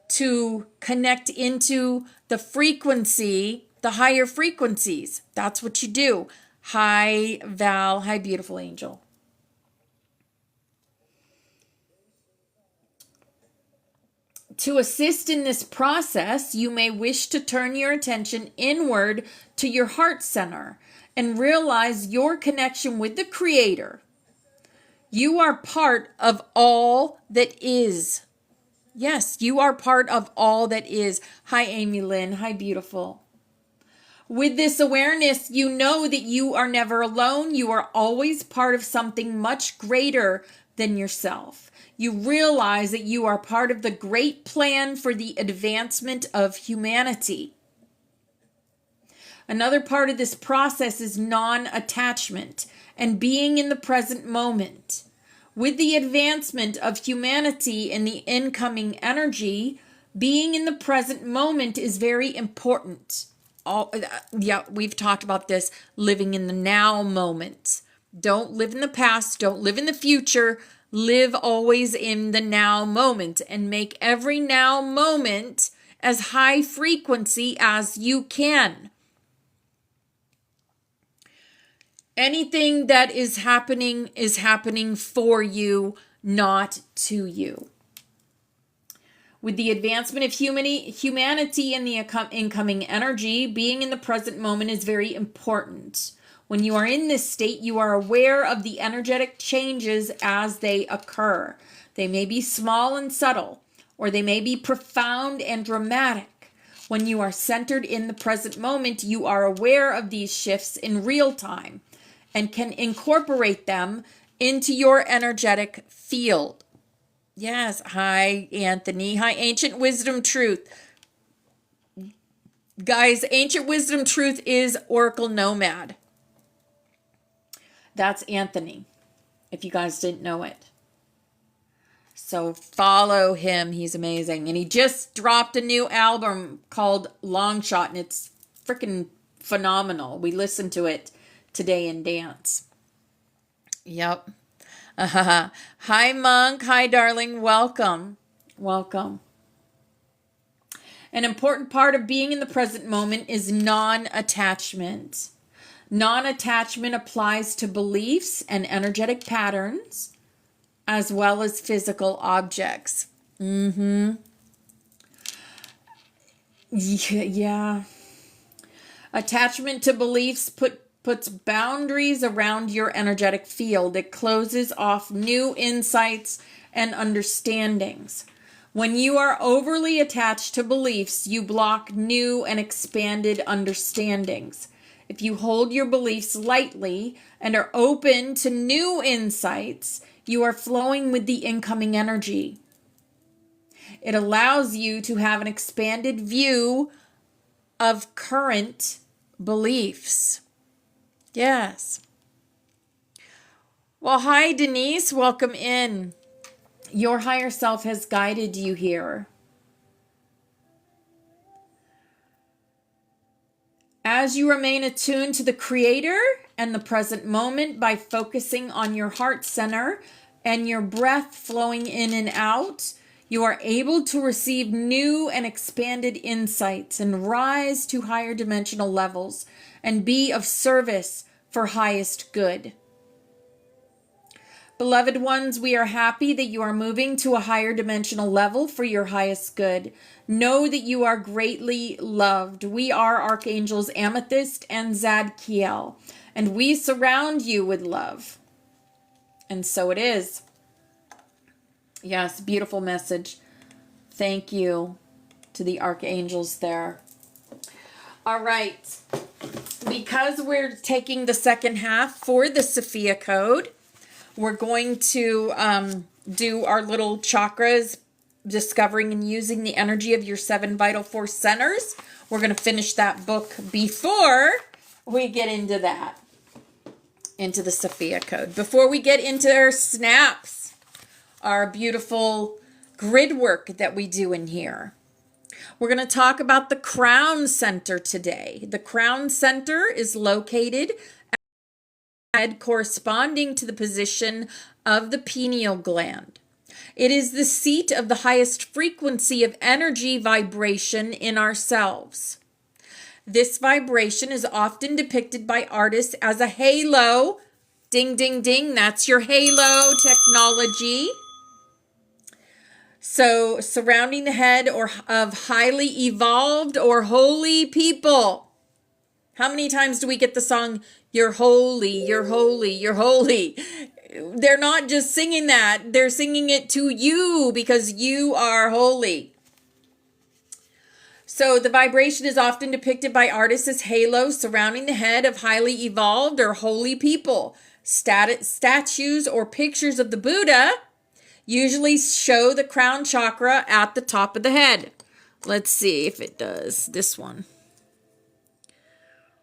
[SPEAKER 1] to connect into the frequency, the higher frequencies. That's what you do. Hi, Val. Hi, beautiful angel. To assist in this process, you may wish to turn your attention inward to your heart center and realize your connection with the Creator. You are part of all that is. Yes, you are part of all that is. Hi, Amy Lynn. Hi, beautiful. With this awareness, you know that you are never alone. You are always part of something much greater than yourself. You realize that you are part of the great plan for the advancement of humanity. Another part of this process is non-attachment and being in the present moment. With the advancement of humanity and the incoming energy, being in the present moment is very important. We've talked about this, living in the now moment. Don't live in the past, don't live in the future. Live always in the now moment and make every now moment as high frequency as you can. Anything that is happening for you, not to you. With the advancement of humanity and the incoming energy, being in the present moment is very important. When you are in this state, you are aware of the energetic changes as they occur. They may be small and subtle, or they may be profound and dramatic. When you are centered in the present moment, you are aware of these shifts in real time and can incorporate them into your energetic field. Yes, hi, Anthony. Hi, Ancient Wisdom Truth. Guys, Ancient Wisdom Truth is Oracle Nomad. That's Anthony, if you guys didn't know it. So follow him. He's amazing. And he just dropped a new album called Long Shot, and it's freaking phenomenal. We listened to it today in dance. Yep. Hi, Monk. Hi, darling. Welcome. Welcome. An important part of being in the present moment is non-attachment. Non-attachment applies to beliefs and energetic patterns, as well as physical objects. Yeah. Attachment to beliefs puts boundaries around your energetic field. It closes off new insights and understandings. When you are overly attached to beliefs, you block new and expanded understandings. If you hold your beliefs lightly and are open to new insights, you are flowing with the incoming energy. It allows you to have an expanded view of current beliefs. Yes. Well, hi, Denise. Welcome in. Your higher self has guided you here. As you remain attuned to the Creator and the present moment by focusing on your heart center and your breath flowing in and out, you are able to receive new and expanded insights and rise to higher dimensional levels and be of service for highest good. Beloved ones, we are happy that you are moving to a higher dimensional level for your highest good. Know that you are greatly loved. We are Archangels Amethyst and Zadkiel, and we surround you with love. And so it is. Yes, beautiful message. Thank you to the Archangels there. All right. Because we're taking the second half for the Sophia Code, we're going to do our little chakras, discovering and using the energy of your 7 vital force centers. We're going to finish that book before we get into that, into the Sophia Code. Before we get into our snaps, our beautiful grid work that we do in here. We're going to talk about the crown center today. The crown center is located at the head corresponding to the position of the pineal gland. It is the seat of the highest frequency of energy vibration in ourselves. This vibration is often depicted by artists as a halo. Ding, ding, ding. That's your halo technology. So, surrounding the head of highly evolved or holy people. How many times do we get the song, "You're holy, you're holy, you're holy"? They're not just singing that. They're singing it to you because you are holy. So the vibration is often depicted by artists as halos surrounding the head of highly evolved or holy people. Statues or pictures of the Buddha usually show the crown chakra at the top of the head. Let's see if it does. This one.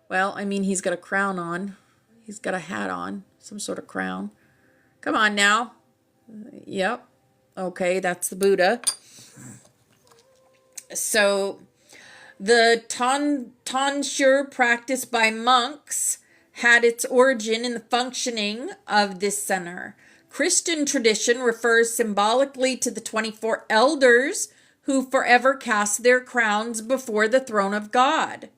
[SPEAKER 1] Well, I mean, he's got a crown on. He's got a hat on. Some sort of crown. Come on now. Yep. Okay, that's the Buddha. So the tonsure practice by monks had its origin in the functioning of this center. Christian tradition refers symbolically to the 24 elders who forever cast their crowns before the throne of God.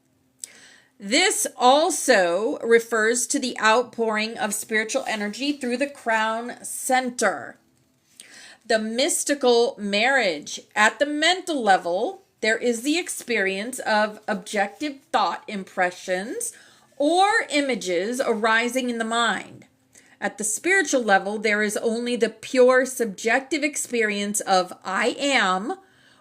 [SPEAKER 1] This also refers to the outpouring of spiritual energy through the crown center. The mystical marriage. At the mental level, there is the experience of objective thought impressions or images arising in the mind. At the spiritual level, there is only the pure subjective experience of I am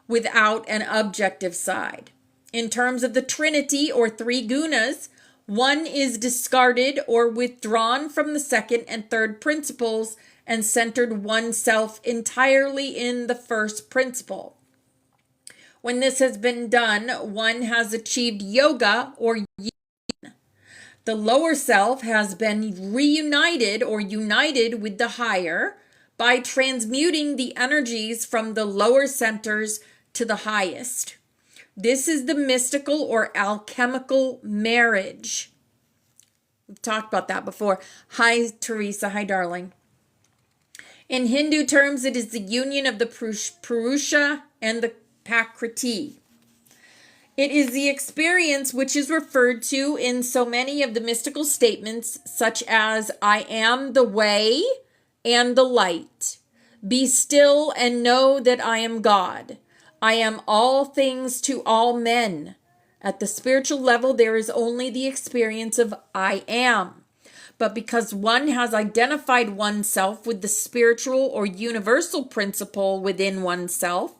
[SPEAKER 1] without an objective side. In terms of the Trinity or three gunas, one is discarded or withdrawn from the second and third principles and centered oneself entirely in the first principle. When this has been done, one has achieved yoga or yin. The lower self has been reunited or united with the higher by transmuting the energies from the lower centers to the highest. This is the mystical or alchemical marriage. We've talked about that before. Hi, Teresa. Hi, darling. In Hindu terms, it is the union of the Purusha and the Prakriti. It is the experience which is referred to in so many of the mystical statements, such as, I am the way and the light. Be still and know that I am God. I am all things to all men. At the spiritual level, there is only the experience of I am. But because one has identified oneself with the spiritual or universal principle within oneself,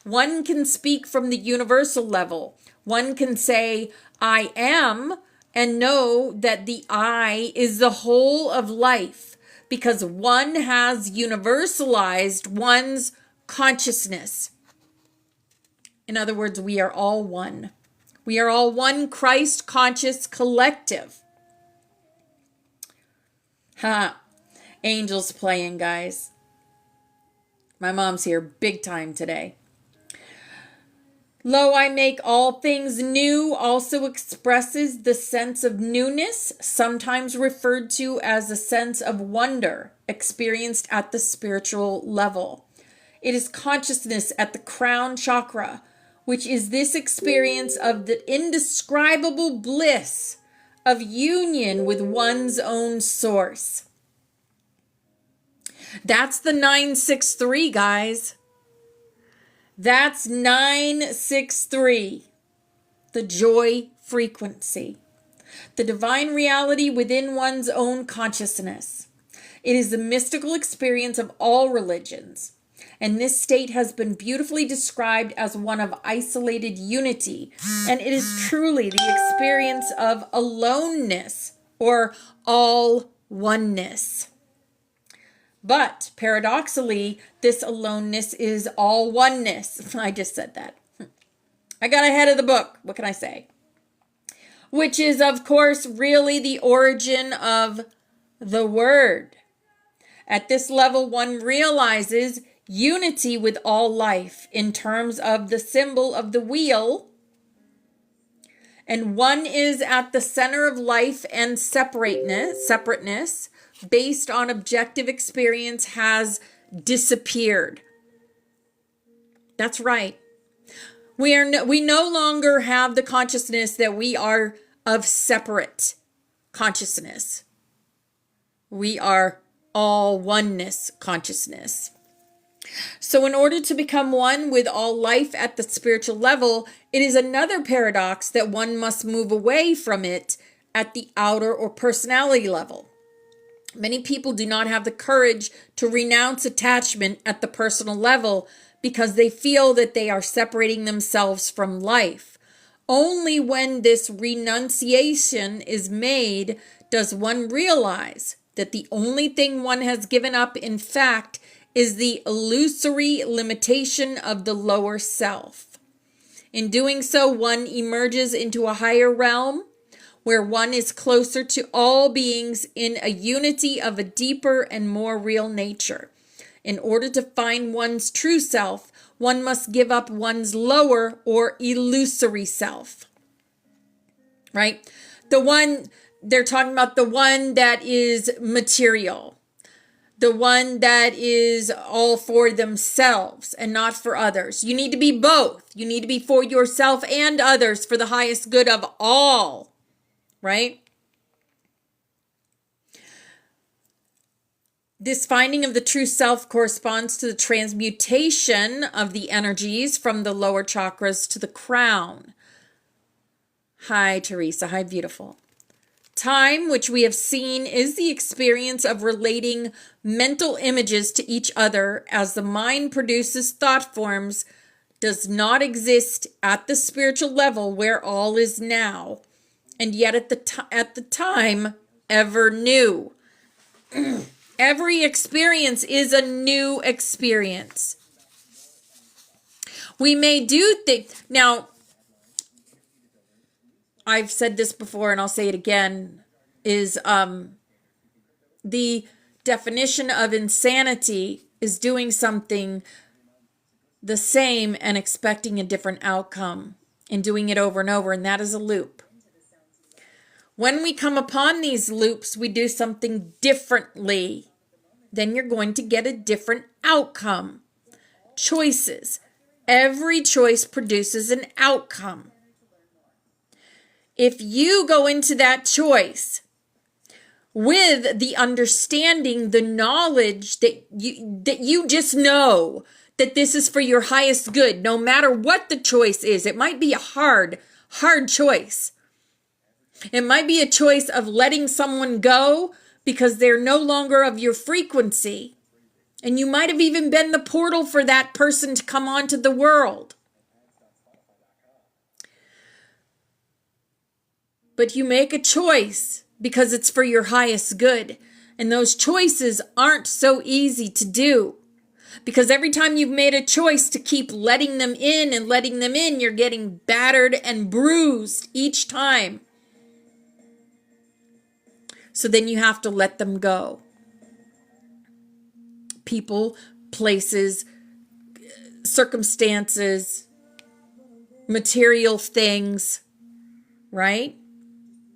[SPEAKER 1] one can speak from the universal level. One can say, I am, and know that the I is the whole of life, because one has universalized one's consciousness. In other words, we are all one. We are all one Christ conscious collective. Angels playing, guys. My mom's here big time today. Lo, I make all things new also expresses the sense of newness, sometimes referred to as a sense of wonder experienced at the spiritual level. It is consciousness at the crown chakra, which is this experience of the indescribable bliss of union with one's own source. That's the 963, guys. That's 963, the joy frequency, the divine reality within one's own consciousness. It is the mystical experience of all religions. And this state has been beautifully described as one of isolated unity. And it is truly the experience of aloneness or all oneness. But paradoxically, this aloneness is all oneness. I just said that. I got ahead of the book. What can I say? Which is, of course, really the origin of the word. At this level, one realizes unity with all life in terms of the symbol of the wheel. And one is at the center of life, and separateness based on objective experience has disappeared. That's right. We no longer have the consciousness that we are of separate consciousness. We are all oneness consciousness. So in order to become one with all life at the spiritual level, it is another paradox that one must move away from it at the outer or personality level. Many people do not have the courage to renounce attachment at the personal level because they feel that they are separating themselves from life. Only when this renunciation is made does one realize that the only thing one has given up, in fact, is the illusory limitation of the lower self. In doing so, one emerges into a higher realm where one is closer to all beings in a unity of a deeper and more real nature. In order to find one's true self, one must give up one's lower or illusory self. Right? They're talking about the one that is material. The one that is all for themselves and not for others. You need to be both. You need to be for yourself and others for the highest good of all. Right? This finding of the true self corresponds to the transmutation of the energies from the lower chakras to the crown. Hi, Teresa. Hi, beautiful. Time, which we have seen, is the experience of relating mental images to each other as the mind produces thought forms, does not exist at the spiritual level where all is now, and yet at the time ever new. Every experience is a new experience. We may do things. Now, I've said this before and I'll say it again, is the definition of insanity is doing something the same and expecting a different outcome and doing it over and over, and that is a loop. When we come upon these loops, we do something differently. Then you're going to get a different outcome. Choices. Every choice produces an outcome. If you go into that choice with the understanding, the knowledge that you just know that this is for your highest good, no matter what the choice is, it might be a hard choice. It might be a choice of letting someone go because they're no longer of your frequency. And you might have even been the portal for that person to come onto the world. But you make a choice because it's for your highest good. And those choices aren't so easy to do. Because every time you've made a choice to keep letting them in and letting them in, you're getting battered and bruised each time. So then you have to let them go. People, places, circumstances, material things, right?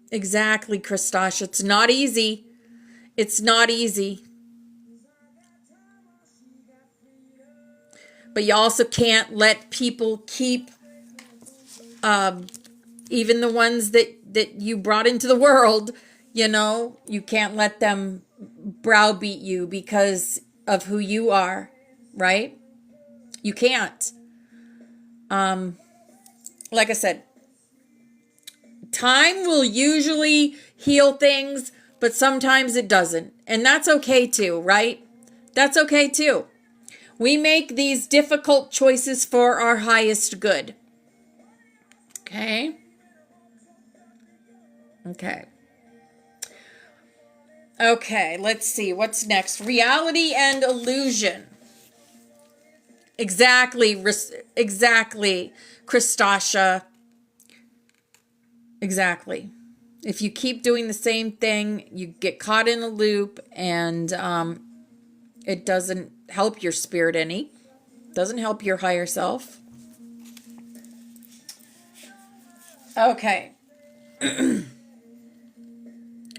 [SPEAKER 1] Exactly, Christosh. It's not easy. It's not easy. But you also can't let people keep, even the ones that you brought into the world, you can't let them browbeat you because of who you are, right? You can't. Like I said, time will usually heal things, but sometimes it doesn't. And that's okay too, right? That's okay too. We make these difficult choices for our highest good. Okay? Okay, let's see. What's next? Reality and illusion. Exactly, Christasha. Exactly. If you keep doing the same thing, you get caught in a loop, and it doesn't help your spirit any. Doesn't help your higher self. Okay.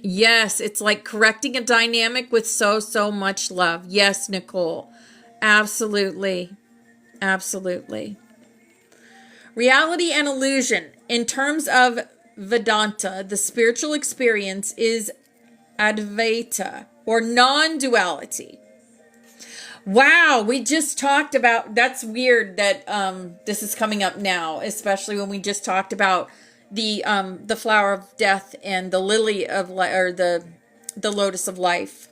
[SPEAKER 1] Yes, it's like correcting a dynamic with so much love. Yes, Nicole. Absolutely. Absolutely. Reality and illusion. In terms of Vedanta, the spiritual experience is Advaita, or non-duality. Wow, we just talked about, that's weird that this is coming up now, especially when we just talked about the flower of death and the lily of life, or the lotus of life.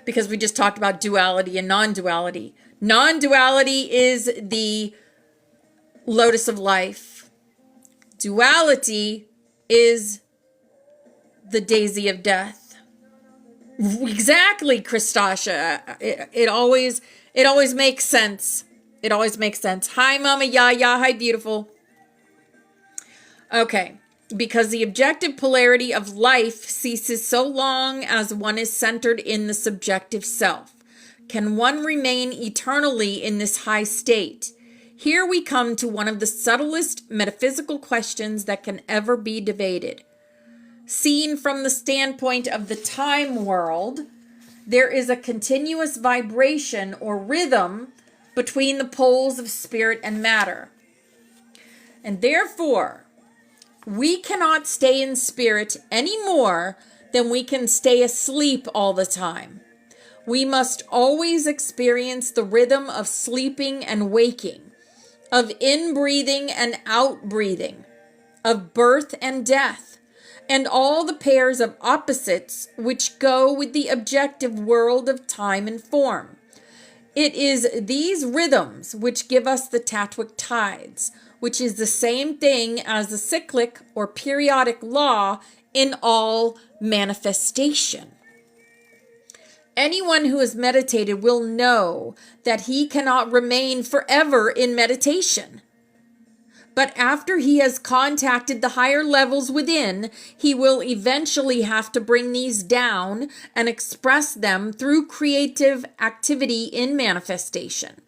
[SPEAKER 1] Because we just talked about duality and non-duality. Non-duality is the lotus of life. Duality is the daisy of death. Exactly, Christasha. It always makes sense. It always makes sense. Hi, Mama Yaya. Hi, beautiful. Okay. Because the objective polarity of life ceases so long as one is centered in the subjective self. Can one remain eternally in this high state? Here we come to one of the subtlest metaphysical questions that can ever be debated. Seen from the standpoint of the time world, there is a continuous vibration or rhythm between the poles of spirit and matter. And therefore, we cannot stay in spirit any more than we can stay asleep all the time. We must always experience the rhythm of sleeping and waking, of in-breathing and out-breathing, of birth and death, and all the pairs of opposites which go with the objective world of time and form. It is these rhythms which give us the Tatwic tides, which is the same thing as the cyclic or periodic law in all manifestation. Anyone who has meditated will know that he cannot remain forever in meditation. But after he has contacted the higher levels within, he will eventually have to bring these down and express them through creative activity in manifestation.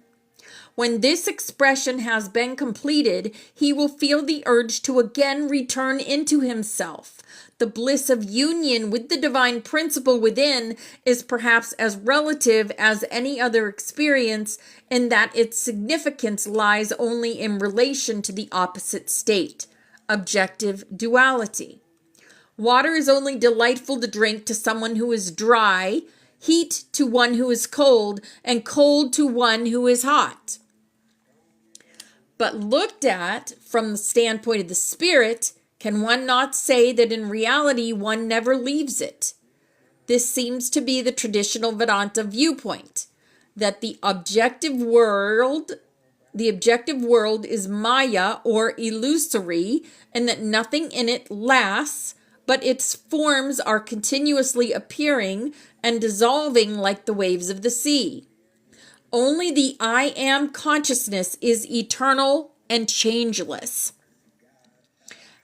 [SPEAKER 1] When this expression has been completed, he will feel the urge to again return into himself. The bliss of union with the divine principle within is perhaps as relative as any other experience, in that its significance lies only in relation to the opposite state, objective duality. Water is only delightful to drink to someone who is dry, heat to one who is cold, and cold to one who is hot. But looked at from the standpoint of the spirit, can one not say that in reality one never leaves it? This seems to be the traditional Vedanta viewpoint, that the objective world is Maya or illusory, and that nothing in it lasts, but its forms are continuously appearing and dissolving like the waves of the sea. Only the I am consciousness is eternal and changeless.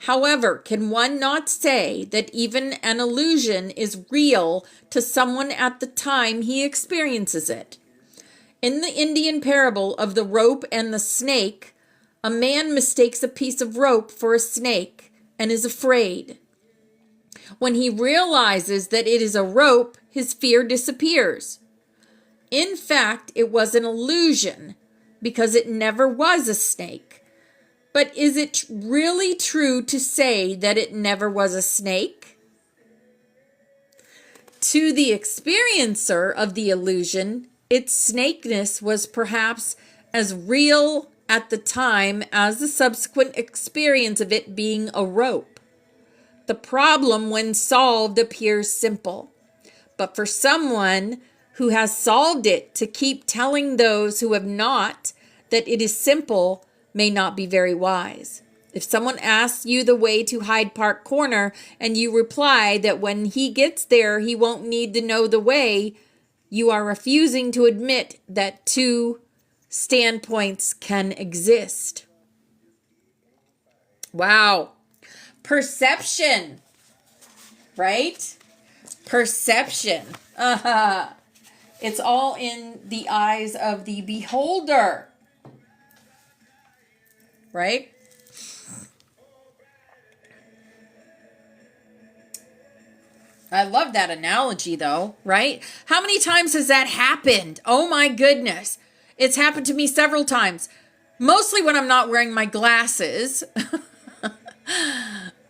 [SPEAKER 1] However, can one not say that even an illusion is real to someone at the time he experiences it? In the Indian parable of the rope and the snake, a man mistakes a piece of rope for a snake and is afraid. When he realizes that it is a rope, his fear disappears. In fact, it was an illusion because it never was a snake. But is it really true to say that it never was a snake? To the experiencer of the illusion, its snakeness was perhaps as real at the time as the subsequent experience of it being a rope. The problem, when solved, appears simple. But for someone who has solved it to keep telling those who have not that it is simple may not be very wise. If someone asks you the way to Hyde Park Corner and you reply that when he gets there he won't need to know the way, you are refusing to admit that two standpoints can exist. Wow. Perception, right? Perception. It's all in the eyes of the beholder. Right? I love that analogy though, right? How many times has that happened? Oh my goodness. It's happened to me several times. Mostly when I'm not wearing my glasses.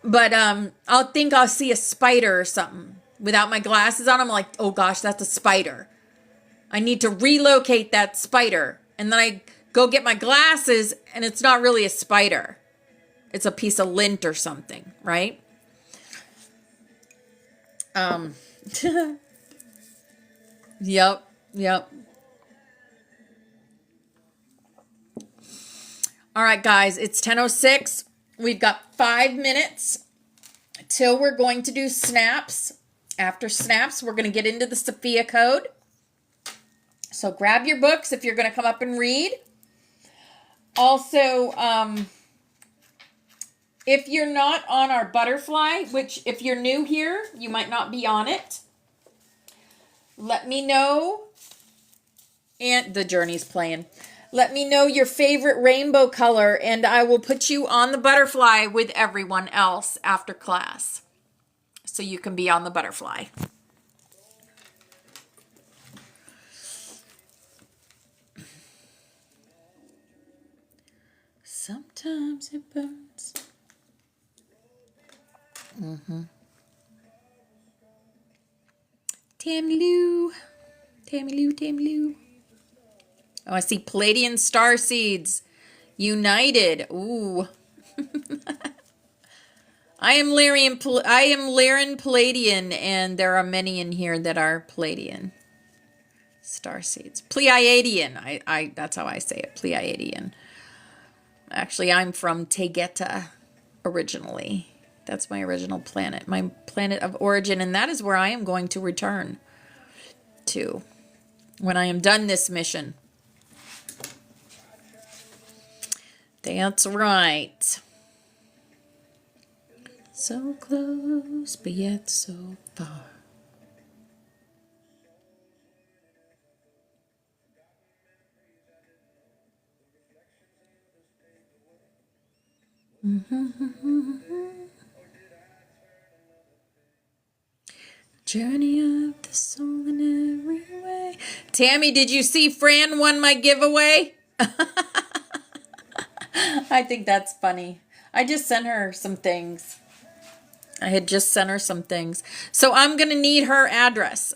[SPEAKER 1] But I'll see a spider or something. Without my glasses on, I'm like, oh gosh, that's a spider. I need to relocate that spider. And then I go get my glasses and it's not really a spider. It's a piece of lint or something, right? Yep. All right, guys, it's 10:06. We've got 5 minutes till we're going to do snaps. After snaps, we're going to get into the Sophia Code. So grab your books if you're going to come up and read. Also, if you're not on our butterfly, which if you're new here, you might not be on it, let me know. And the journey's playing. Let me know your favorite rainbow color, and I will put you on the butterfly with everyone else after class. So you can be on the butterfly. Sometimes it burns. Tammy Lou. Oh, I see Palladian star seeds. United. Ooh. I am Lyran Palladian, and there are many in here that are Palladian star seeds. Pleiadian. I that's how I say it. Pleiadian. Actually, I'm from Tegeta originally. That's my original planet, my planet of origin, and that is where I am going to return to when I am done this mission. That's right. So close, but yet so far. Journey of the soul in every way. Tammy, did you see Fran won my giveaway? I think that's funny. I just sent her some things. I had just sent her some things. So I'm going to need her address.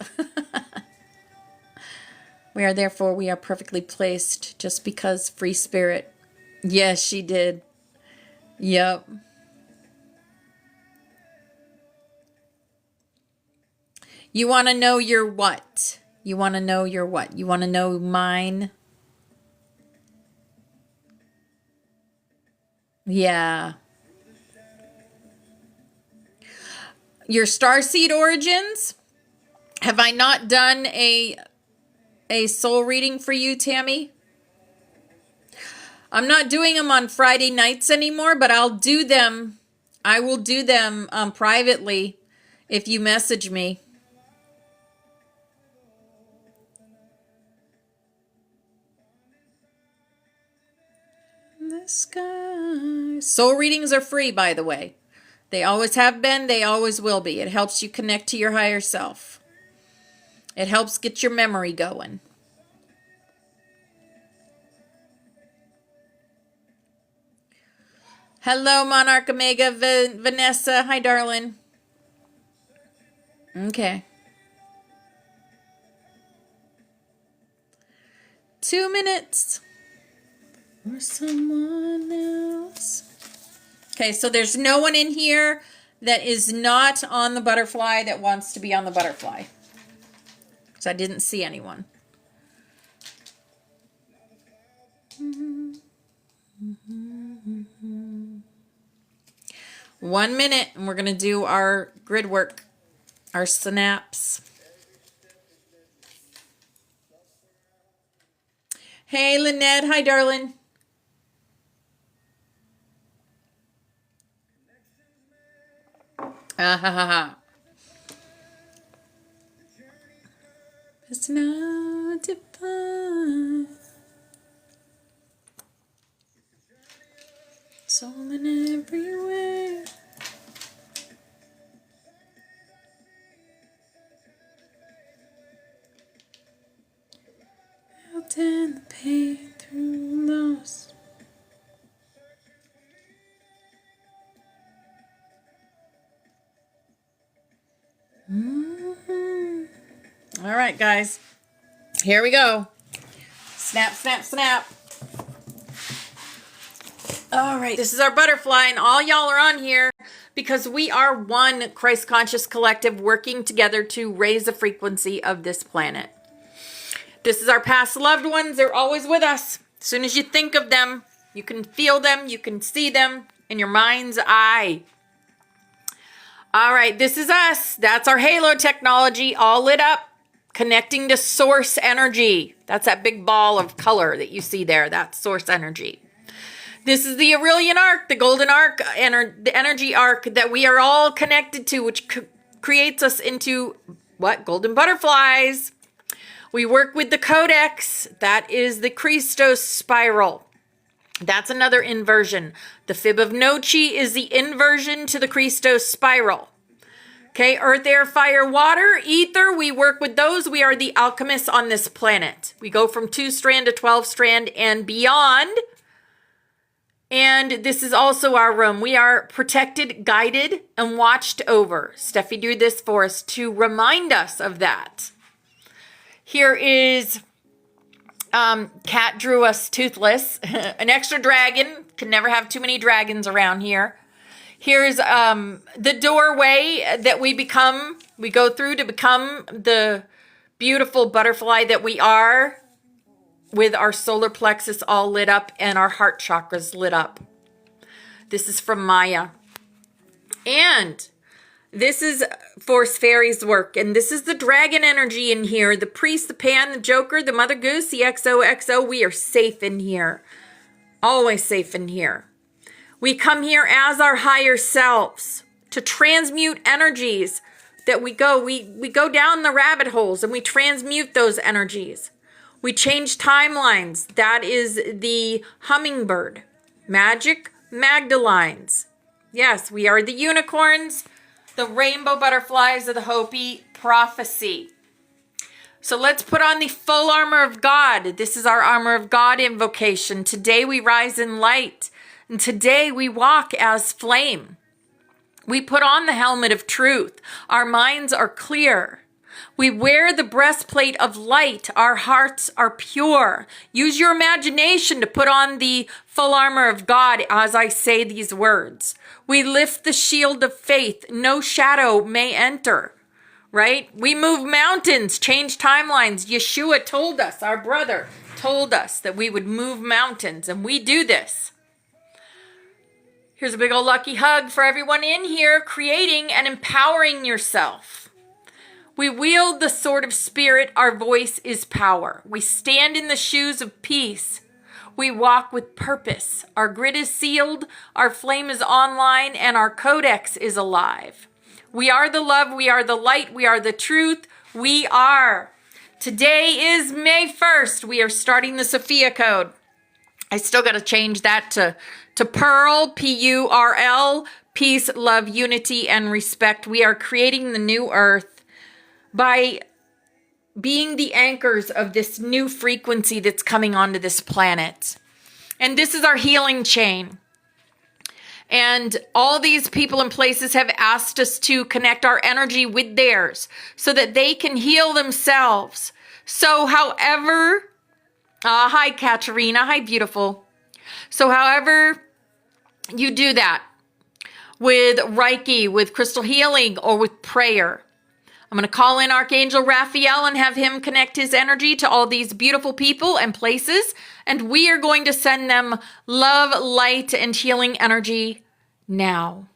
[SPEAKER 1] We are therefore, we are perfectly placed just because free spirit. Yes, she did. Yep. You want to know your what? You want to know your what? You want to know mine? Yeah. Your starseed origins? Have I not done a soul reading for you, Tammy? I'm not doing them on Friday nights anymore, but I'll do them. I will do them privately if you message me. The sky. Soul readings are free, by the way. They always have been. They always will be. It helps you connect to your higher self. It helps get your memory going. Hello, Monarch Omega Vanessa. Hi, darling. Okay. 2 minutes. Or someone else. Okay, so there's no one in here that is not on the butterfly that wants to be on the butterfly. So I didn't see anyone. 1 minute, and we're going to do our grid work, our snaps. Hey, Lynette. Hi, darling. Ah, ha, ha, ha. It's now. divine. Soul in everywhere. Out in the pain through loss. All right, guys. Here we go. Snap, snap, snap. All right, this is our butterfly, and all y'all are on here because we are one Christ conscious collective working together to raise the frequency of this planet. This is our past loved ones. They're always with us. As soon as you think of them, you can feel them, you can see them in your mind's eye. All right, this is us. That's our halo technology, all lit up, connecting to source energy. That's that big ball of color that you see there. That's source energy. This is the Aurelian arc, the golden arc, the energy arc that we are all connected to, which creates us into what? Golden butterflies. We work with the codex. That is the Christos spiral. That's another inversion. The fib of Nochi is the inversion to the Christos spiral. Okay, earth, air, fire, water, ether, we work with those. We are the alchemists on this planet. We go from 2-strand to 12-strand and beyond. And this is also our room. We are protected, guided, and watched over. Steffi drew this for us to remind us of that. Here is, Kat drew us Toothless, an extra dragon. Can never have too many dragons around here. Here's the doorway that we go through to become the beautiful butterfly that we are, with our solar plexus all lit up and our heart chakras lit up. This is from Maya. And this is Force Fairy's work. And this is the dragon energy in here. The priest, the pan, the joker, the mother goose, the XOXO. We are safe in here. Always safe in here. We come here as our higher selves to transmute energies that we go down the rabbit holes and we transmute those energies. We change timelines. That is the hummingbird. Magic Magdalines. Yes, we are the unicorns, the rainbow butterflies of the Hopi prophecy. So let's put on the full armor of God. This is our armor of God invocation. Today we rise in light, and today we walk as flame. We put on the helmet of truth. Our minds are clear. We wear the breastplate of light. Our hearts are pure. Use your imagination to put on the full armor of God as I say these words. We lift the shield of faith. No shadow may enter. Right? We move mountains, change timelines. Yeshua told us, our brother told us that we would move mountains, and we do this. Here's a big old lucky hug for everyone in here, creating and empowering yourself. We wield the sword of spirit. Our voice is power. We stand in the shoes of peace. We walk with purpose. Our grid is sealed. Our flame is online, and our codex is alive. We are the love. We are the light. We are the truth. We are. Today is May 1st. We are starting the Sophia code. I still got to change that to Pearl, P-U-R-L, peace, love, unity, and respect. We are creating the new earth by being the anchors of this new frequency that's coming onto this planet. And this is our healing chain. And all these people and places have asked us to connect our energy with theirs so that they can heal themselves. So however, hi Katerina, hi beautiful. So however you do that, with Reiki, with crystal healing, or with prayer, I'm going to call in Archangel Raphael and have him connect his energy to all these beautiful people and places. And we are going to send them love, light, and healing energy now.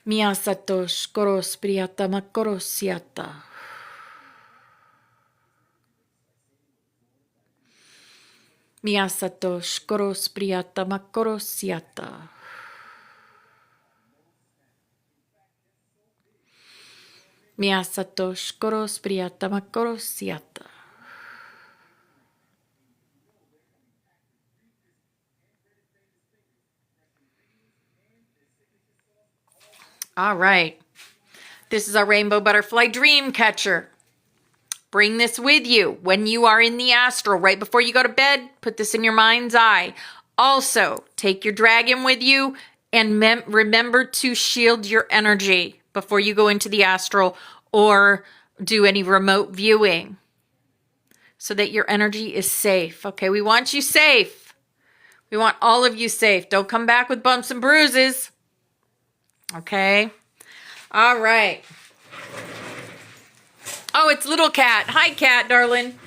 [SPEAKER 1] Miasatos koros priata makorosiata. Miasatos koros priata makorosiata. Miasatos koros priata makorosiata. All right. This is our rainbow butterfly dream catcher. Bring this with you when you are in the astral. Right before you go to bed, put this in your mind's eye. Also, take your dragon with you and remember to shield your energy before you go into the astral or do any remote viewing so that your energy is safe. Okay, we want you safe. We want all of you safe. Don't come back with bumps and bruises. Okay? All right. Oh, it's little cat. Hi, cat, darling.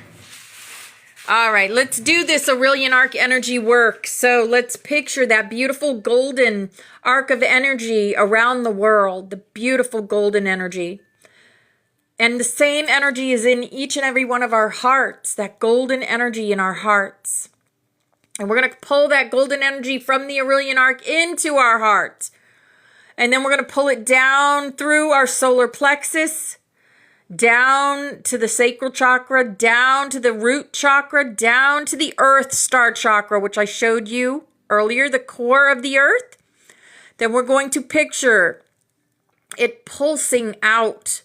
[SPEAKER 1] All right, let's do this Aurelian arc energy work. So let's picture that beautiful golden arc of energy around the world, the beautiful golden energy. And the same energy is in each and every one of our hearts, that golden energy in our hearts. And we're going to pull that golden energy from the Aurelian arc into our heart. And then we're going to pull it down through our solar plexus, down to the sacral chakra, down to the root chakra, down to the earth star chakra, which I showed you earlier, the core of the earth. Then we're going to picture it pulsing out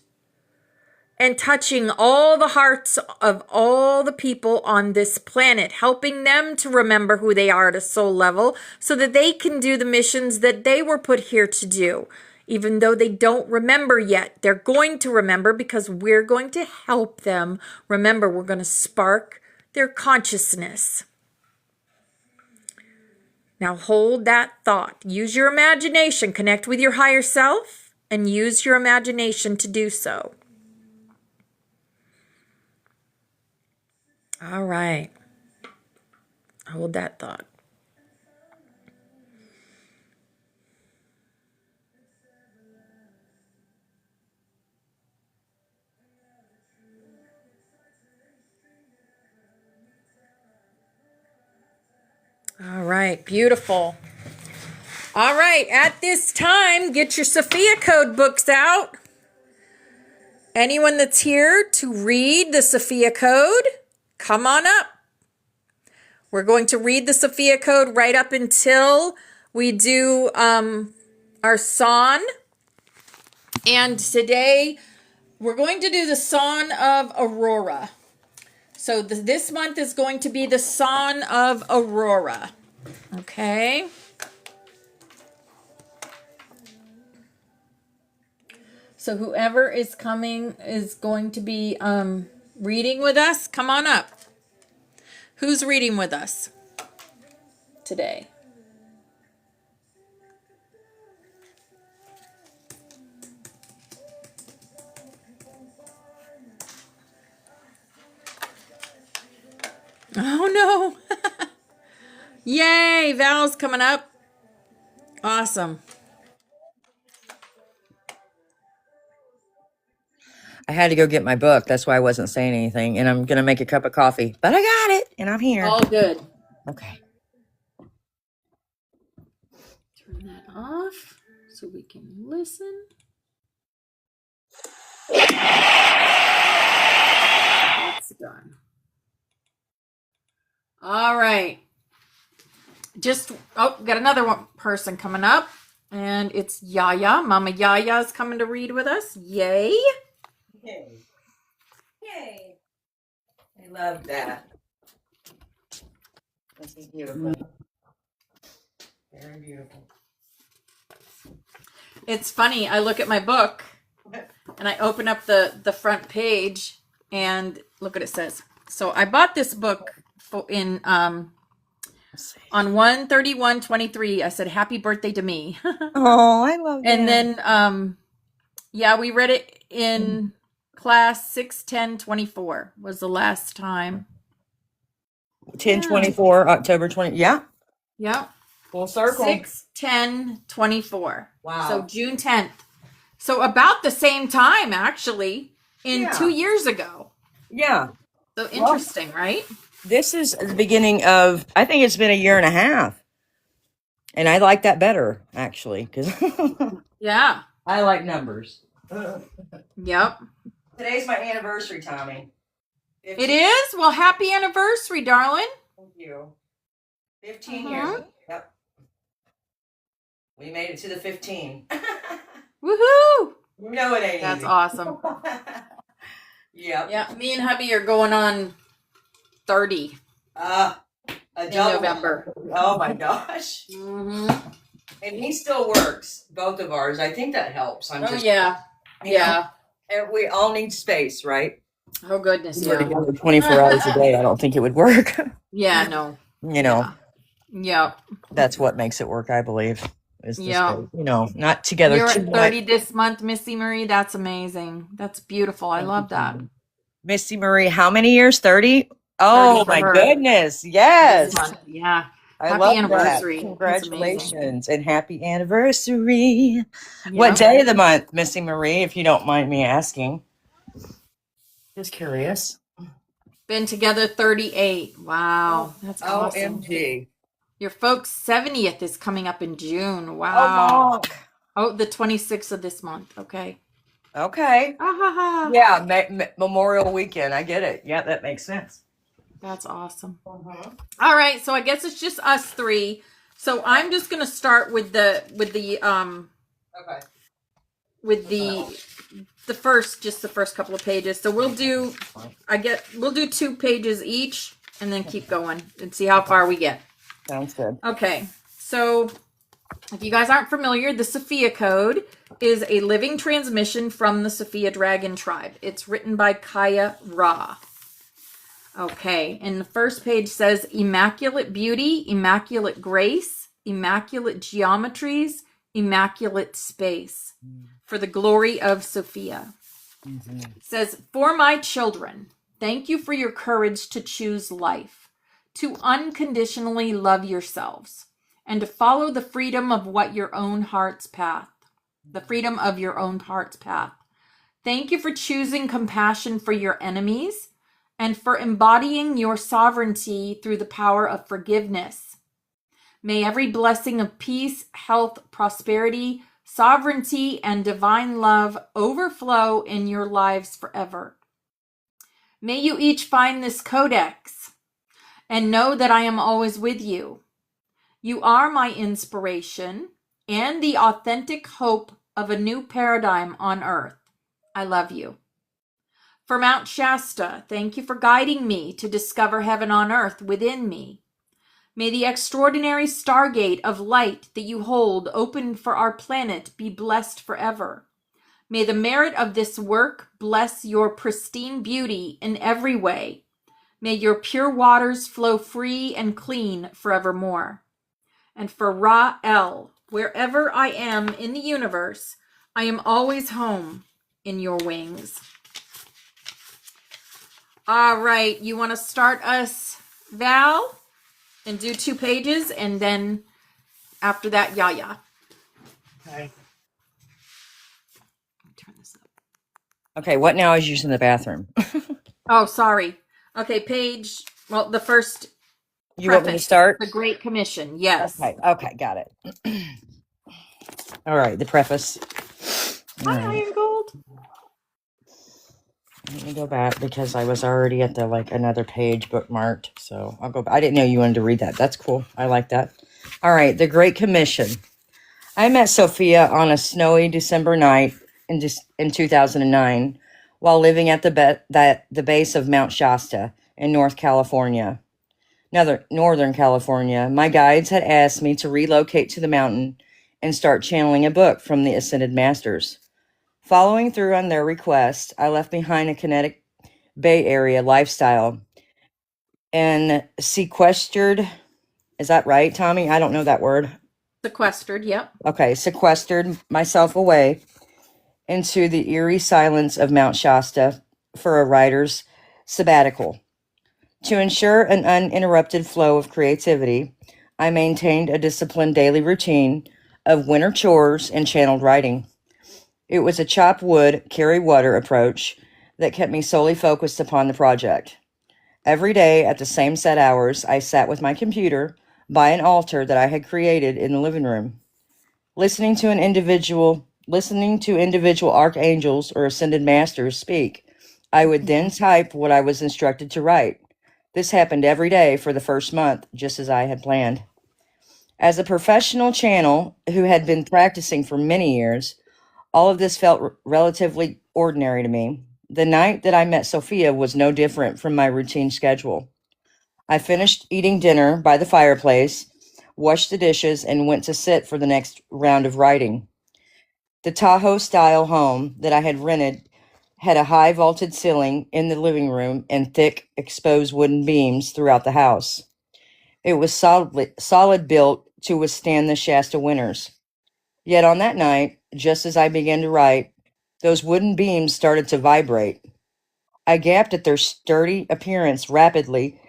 [SPEAKER 1] and touching all the hearts of all the people on this planet, helping them to remember who they are at a soul level so that they can do the missions that they were put here to do. Even though they don't remember yet, they're going to remember because we're going to help them remember. We're going to spark their consciousness. Now hold that thought. Use your imagination. Connect with your higher self and use your imagination to do so. All right. Hold that thought. All right, beautiful. All right, at this time, get your Sophia Code books out. Anyone that's here to read the Sophia Code, come on up. We're going to read the Sophia Code right up until we do our Song. And today, we're going to do the Song of Aurora. So this month is going to be the Song of Aurora. Okay. So whoever is coming is going to be reading with us. Come on up. Who's reading with us today? Oh no. Yay, Val's coming up. Awesome.
[SPEAKER 3] I had to go get my book. That's why I wasn't saying anything. And I'm going to make a cup of coffee. But I got it. And I'm here.
[SPEAKER 1] All good.
[SPEAKER 3] Okay.
[SPEAKER 1] Turn that off so we can listen. That's done. All right. Got another person coming up. And it's Yaya. Mama Yaya is coming to read with us. Yay.
[SPEAKER 3] Yay. Yay. I love that. This is beautiful. Very beautiful.
[SPEAKER 1] It's funny. I look at my book and I open up the front page and look what it says. So I bought this book in on 1/31/23. I said, "Happy birthday to me."
[SPEAKER 3] Oh, I love that.
[SPEAKER 1] And then we read it in class 6/10/24 was the last time.
[SPEAKER 3] 10/24, October 20. Yeah.
[SPEAKER 1] Yep.
[SPEAKER 3] Full circle.
[SPEAKER 1] 6/10/24.
[SPEAKER 3] Wow.
[SPEAKER 1] So June 10th. So about the same time, actually, 2 years ago.
[SPEAKER 3] Yeah.
[SPEAKER 1] So interesting, right?
[SPEAKER 3] This is the beginning of, I think it's been a year and a half. And I like that better, actually, because
[SPEAKER 1] Yeah.
[SPEAKER 3] I like numbers.
[SPEAKER 1] Yep.
[SPEAKER 3] Today's my anniversary, Tommy.
[SPEAKER 1] It is? Well, happy anniversary, darling.
[SPEAKER 3] Thank you. 15 years. Yep. We made it to the 15.
[SPEAKER 1] Woohoo!
[SPEAKER 3] You know it ain't
[SPEAKER 1] That's
[SPEAKER 3] easy.
[SPEAKER 1] awesome.
[SPEAKER 3] Yep.
[SPEAKER 1] Yeah, me and hubby are going on 30 in November.
[SPEAKER 3] Oh my gosh.
[SPEAKER 1] Mm-hmm.
[SPEAKER 3] And he still works, both of ours. I think that helps.
[SPEAKER 1] Oh, yeah. Yeah.
[SPEAKER 3] And we all need space, right?
[SPEAKER 1] Oh, goodness,
[SPEAKER 3] We're
[SPEAKER 1] yeah.
[SPEAKER 3] together 24 hours a day. I don't think it would work.
[SPEAKER 1] Yeah, no.
[SPEAKER 3] You know,
[SPEAKER 1] Yeah.
[SPEAKER 3] that's what makes it work, I believe. Is the
[SPEAKER 1] Yeah.
[SPEAKER 3] space. You know, not together
[SPEAKER 1] You're
[SPEAKER 3] too
[SPEAKER 1] at
[SPEAKER 3] much.
[SPEAKER 1] 30 this month, Missy Marie. That's amazing. That's beautiful. I love that.
[SPEAKER 3] Missy Marie, how many years? 30?
[SPEAKER 1] 30
[SPEAKER 3] Oh
[SPEAKER 1] for
[SPEAKER 3] my
[SPEAKER 1] her.
[SPEAKER 3] goodness. Yes.
[SPEAKER 1] This month. Yeah.
[SPEAKER 3] I
[SPEAKER 1] Happy
[SPEAKER 3] love
[SPEAKER 1] anniversary.
[SPEAKER 3] that.
[SPEAKER 1] That's amazing.
[SPEAKER 3] Congratulations and happy anniversary.
[SPEAKER 1] Yeah.
[SPEAKER 3] What day of the month, Missy Marie, if you don't mind me asking? Just curious.
[SPEAKER 1] Been together 38. Wow. That's awesome.
[SPEAKER 3] OMG.
[SPEAKER 1] Your folks' 70th is coming up in June. Wow. Oh, the 26th of this month. Okay.
[SPEAKER 3] Okay.
[SPEAKER 1] Ah,
[SPEAKER 3] Yeah, Memorial Weekend. I get it. Yeah, that makes sense.
[SPEAKER 1] that's awesome. All right, so I guess it's just us three. So I'm just gonna start with the first couple of pages. So we'll do 2 pages each and then keep going and see how far we get.
[SPEAKER 3] Sounds good.
[SPEAKER 1] Okay, so if you guys aren't familiar, the Sophia Code is a living transmission from the Sophia Dragon tribe. It's written by Kaya Ra. Okay, and the first page says immaculate beauty, immaculate grace, immaculate geometries, immaculate space for the glory of Sophia. It says, for my children, thank you for your courage to choose life, to unconditionally love yourselves, and to follow the freedom of your own heart's path. The freedom of your own heart's path. Thank you for choosing compassion for your enemies and for embodying your sovereignty through the power of forgiveness. May every blessing of peace, health, prosperity, sovereignty, and divine love overflow in your lives forever. May you each find this codex and know that I am always with you. You are my inspiration and the authentic hope of a new paradigm on earth. I love you. For Mount Shasta, thank you for guiding me to discover heaven on earth within me. May the extraordinary stargate of light that you hold open for our planet be blessed forever. May the merit of this work bless your pristine beauty in every way. May your pure waters flow free and clean forevermore. And for Ra-El, wherever I am in the universe, I am always home in your wings. All right, you want to start us, Val, and do 2 pages, and then after that, Yaya.
[SPEAKER 3] Okay.
[SPEAKER 1] Turn this up.
[SPEAKER 3] Okay, what now is using the bathroom?
[SPEAKER 1] Oh, sorry. Okay, the first
[SPEAKER 3] You want me to
[SPEAKER 1] preface,
[SPEAKER 3] start?
[SPEAKER 1] The Great Commission, yes.
[SPEAKER 3] Okay, got it. All right, the preface.
[SPEAKER 1] Hi, Iron Gold.
[SPEAKER 3] Let me go back because I was already at another page bookmarked. So I'll go back. I didn't know you wanted to read that. That's cool. I like that. All right, the Great Commission. I met Sophia on a snowy December night in 2009 while living at the base of Mount Shasta in Northern California. My guides had asked me to relocate to the mountain and start channeling a book from the Ascended Masters. Following through on their request, I left behind a kinetic Bay Area lifestyle and sequestered. Is that right, Tommy? I don't know that word.
[SPEAKER 1] Sequestered, yep.
[SPEAKER 3] Okay, sequestered myself away into the eerie silence of Mount Shasta for a writer's sabbatical. To ensure an uninterrupted flow of creativity, I maintained a disciplined daily routine of winter chores and channeled writing. It was a chop wood, carry water approach that kept me solely focused upon the project. Every day at the same set hours, I sat with my computer by an altar that I had created in the living room. Listening to individual archangels or ascended masters speak, I would then type what I was instructed to write. This happened every day for the first month, just as I had planned. As a professional channel who had been practicing for many years, All of this felt relatively ordinary to me. The night that I met Sophia was no different from my routine schedule. I finished eating dinner by the fireplace, washed the dishes, and went to sit for the next round of writing. The Tahoe style home that I had rented had a high vaulted ceiling in the living room and thick exposed wooden beams throughout the house. It was solid built to withstand the Shasta winters. Yet on that night, just as I began to write, those wooden beams started to vibrate. I gaped at their sturdy appearance rapidly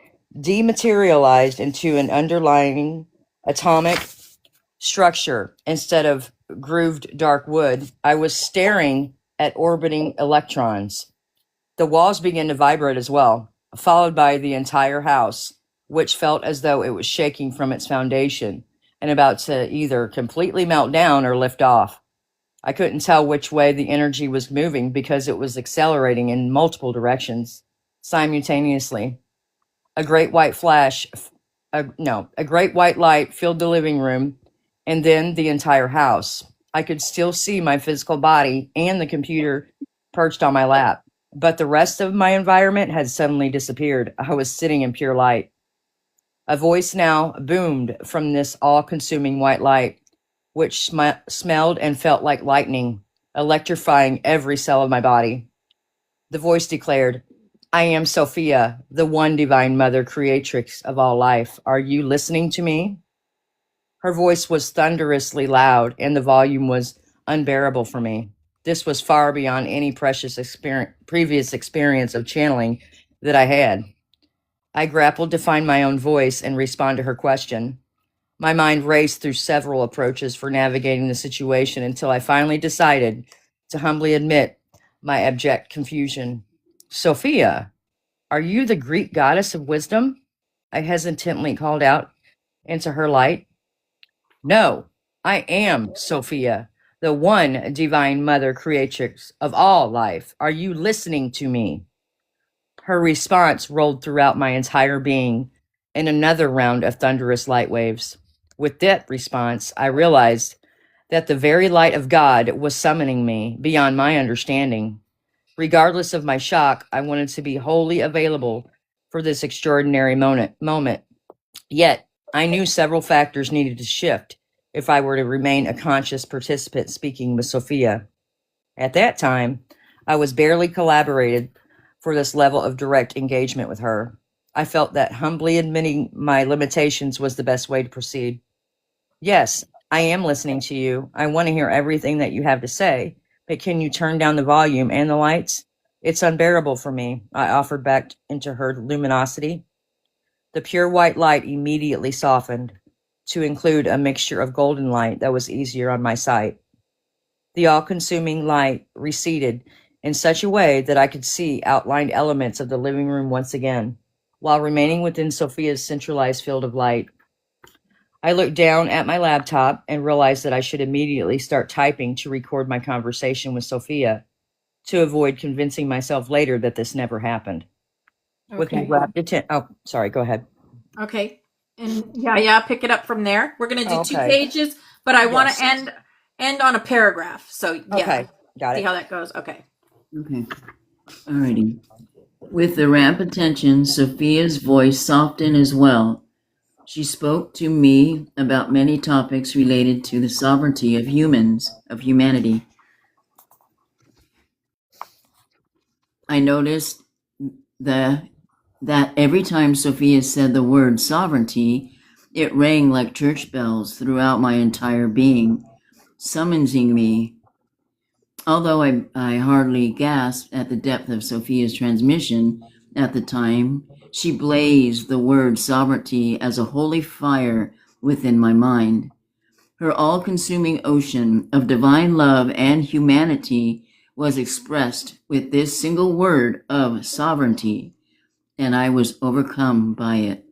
[SPEAKER 3] dematerialized into an underlying atomic structure instead of grooved dark wood. I was staring at orbiting electrons. The walls began to vibrate as well, followed by the entire house, which felt as though it was shaking from its foundation and about to either completely melt down or lift off. I couldn't tell which way the energy was moving because it was accelerating in multiple directions simultaneously. A great white flash, a great white light filled the living room and then the entire house. I could still see my physical body and the computer perched on my lap, but the rest of my environment had suddenly disappeared. I was sitting in pure light. A voice now boomed from this all-consuming white light, which smelled and felt like lightning, electrifying every cell of my body. The voice declared, "I am Sophia, the one divine mother creatrix of all life. Are you listening to me?" Her voice was thunderously loud, and the volume was unbearable for me. This was far beyond any previous experience of channeling that I had. I grappled to find my own voice and respond to her question. My mind raced through several approaches for navigating the situation until I finally decided to humbly admit my abject confusion. "Sophia, are you the Greek goddess of wisdom?" I hesitantly called out into her light. "No, I am Sophia, the one divine mother creatrix of all life. Are you listening to me?" Her response rolled throughout my entire being in another round of thunderous light waves. With that response, I realized that the very light of God was summoning me beyond my understanding. Regardless of my shock, I wanted to be wholly available for this extraordinary moment. Yet, I knew several factors needed to shift if I were to remain a conscious participant speaking with Sophia. At that time, I was barely collaborated for this level of direct engagement with her. I felt that humbly admitting my limitations was the best way to proceed. "Yes, I am listening to you. I want to hear everything that you have to say, but can you turn down the volume and the lights? It's unbearable for me," I offered back into her luminosity. The pure white light immediately softened to include a mixture of golden light that was easier on my sight. The all-consuming light receded in such a way that I could see outlined elements of the living room once again, while remaining within Sophia's centralized field of light. I looked down at my laptop and realized that I should immediately start typing to record my conversation with Sophia to avoid convincing myself later that this never happened. With my
[SPEAKER 1] Okay.
[SPEAKER 3] rapt attention, oh, sorry, go ahead.
[SPEAKER 1] Okay. And yeah, pick it up from there. We're gonna do two
[SPEAKER 3] Okay.
[SPEAKER 1] pages, but I want
[SPEAKER 3] Yes.
[SPEAKER 1] to end on a paragraph. So yeah,
[SPEAKER 3] Okay, got
[SPEAKER 1] see
[SPEAKER 3] it.
[SPEAKER 1] how that goes. Okay.
[SPEAKER 4] Okay. Alrighty. With the rapt attention, Sophia's voice softened as well. She spoke to me about many topics related to the sovereignty of humanity. I noticed that every time Sophia said the word sovereignty, it rang like church bells throughout my entire being, summoning me. Although I hardly gasped at the depth of Sophia's transmission at the time, she blazed the word sovereignty as a holy fire within my mind. Her all-consuming ocean of divine love and humanity was expressed with this single word of sovereignty, and I was overcome by it.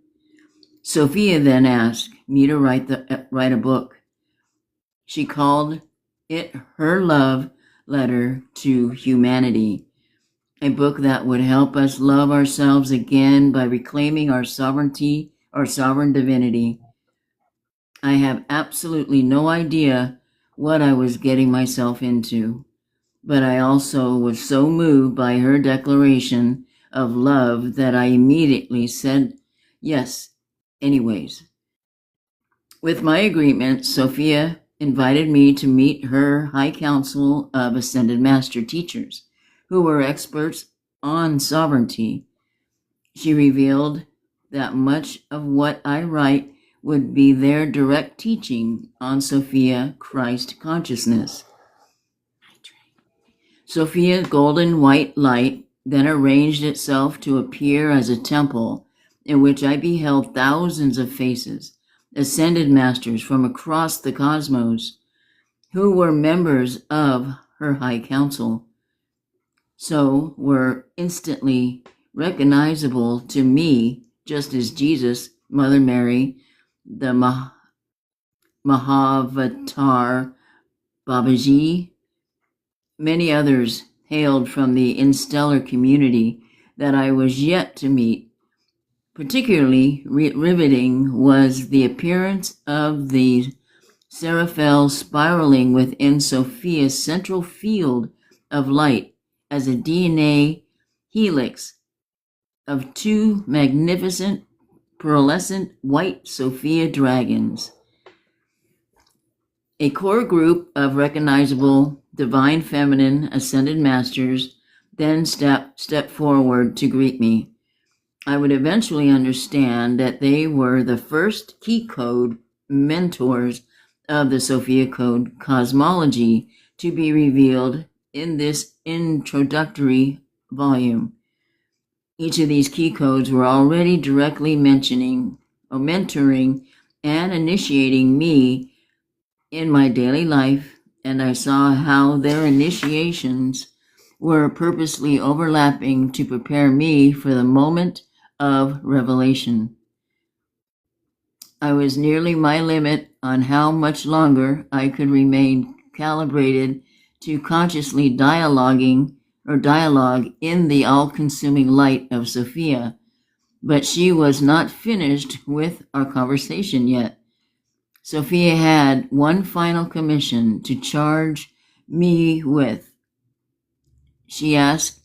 [SPEAKER 4] Sophia then asked me to write a book. She called it her love letter to humanity, a book that would help us love ourselves again by reclaiming our sovereignty, our sovereign divinity. I have absolutely no idea what I was getting myself into. But I also was so moved by her declaration of love that I immediately said yes, anyways. With my agreement, Sophia invited me to meet her High Council of Ascended Master Teachers, who were experts on sovereignty. She revealed that much of what I write would be their direct teaching on Sophia Christ consciousness. Sophia's golden white light then arranged itself to appear as a temple in which I beheld thousands of faces, ascended masters from across the cosmos, who were members of her high council, so were instantly recognizable to me, just as Jesus, Mother Mary, the Mahavatar Babaji, many others hailed from the interstellar community that I was yet to meet. Particularly riveting was the appearance of the Seraphel spiraling within Sophia's central field of light as a DNA helix of two magnificent pearlescent white Sophia dragons. A core group of recognizable divine feminine ascended masters then stepped forward to greet me. I would eventually understand that they were the first key code mentors of the Sophia Code cosmology to be revealed in this introductory volume. Each of these key codes were already directly mentoring and initiating me in my daily life, and I saw how their initiations were purposely overlapping to prepare me for the moment of revelation. I was nearly my limit on how much longer I could remain calibrated to consciously dialogue in the all-consuming light of Sophia, but she was not finished with our conversation yet. Sophia had one final commission to charge me with. She asked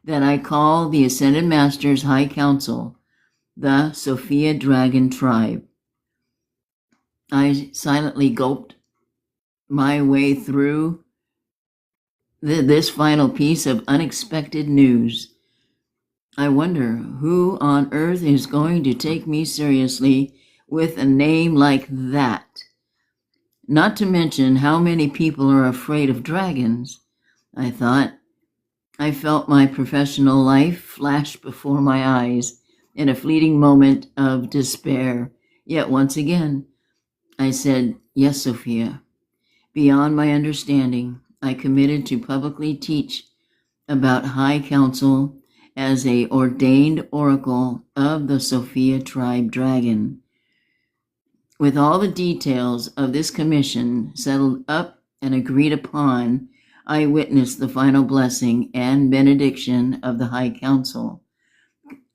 [SPEAKER 4] that I call the Ascended Masters High Council the Sophia Dragon Tribe. I silently gulped my way through this final piece of unexpected news. I wonder who on earth is going to take me seriously with a name like that. Not to mention how many people are afraid of dragons, I thought. I felt my professional life flash before my eyes in a fleeting moment of despair. Yet once again, I said, yes, Sophia. Beyond my understanding, I committed to publicly teach about High Council as a ordained oracle of the Sophia tribe dragon. With all the details of this commission settled up and agreed upon, I witnessed the final blessing and benediction of the High Council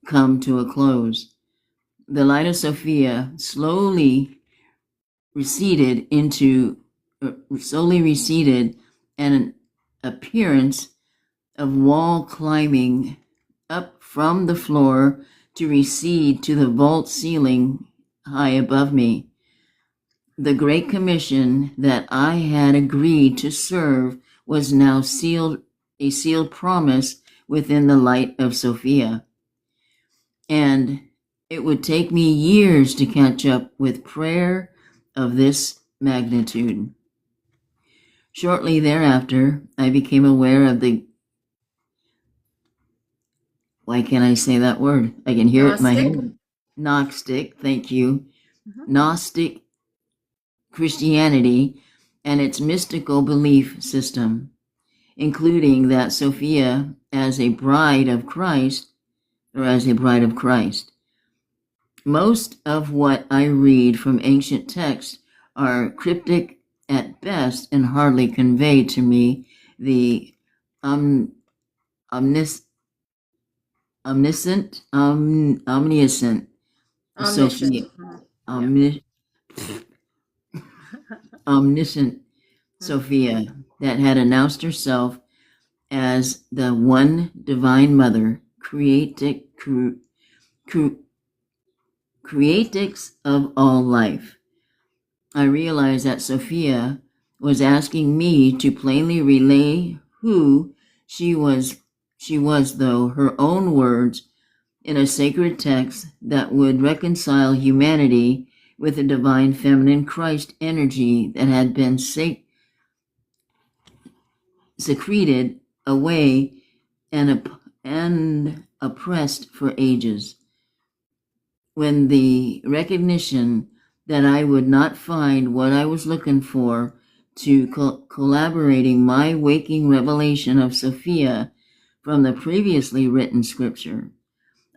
[SPEAKER 4] come to a close. The light of Sophia slowly receded, and an appearance of wall climbing up from the floor to recede to the vault ceiling high above me. The great commission that I had agreed to serve was now a sealed promise within the light of Sophia. And it would take me years to catch up with prayer of this magnitude. Shortly thereafter, I became aware of the, why can't I say that word? I can hear it in my head. Gnostic, thank you. Gnostic Christianity and its mystical belief system, including that Sophia as a bride of Christ. Most of what I read from ancient texts are cryptic at best and hardly convey to me the omniscient Sophia, omniscient Sophia, that had announced herself as the one divine mother, creatrix of all life. I realized that Sophia was asking me to plainly relay who she was, though her own words, in a sacred text that would reconcile humanity with the divine feminine Christ energy that had been secreted away and oppressed for ages. When the recognition that I would not find what I was looking for to collaborating my waking revelation of Sophia from the previously written scripture,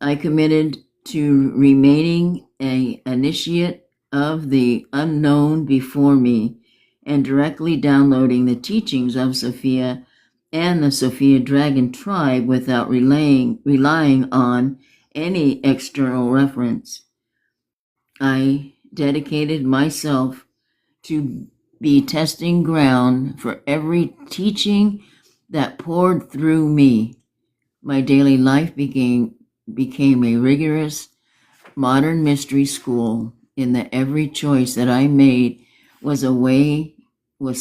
[SPEAKER 4] I committed to remaining an initiate of the unknown before me and directly downloading the teachings of Sophia and the Sophia Dragon tribe without relying on any external reference. I dedicated myself to be testing ground for every teaching that poured through me. My daily life became a rigorous modern mystery school in that every choice that I made was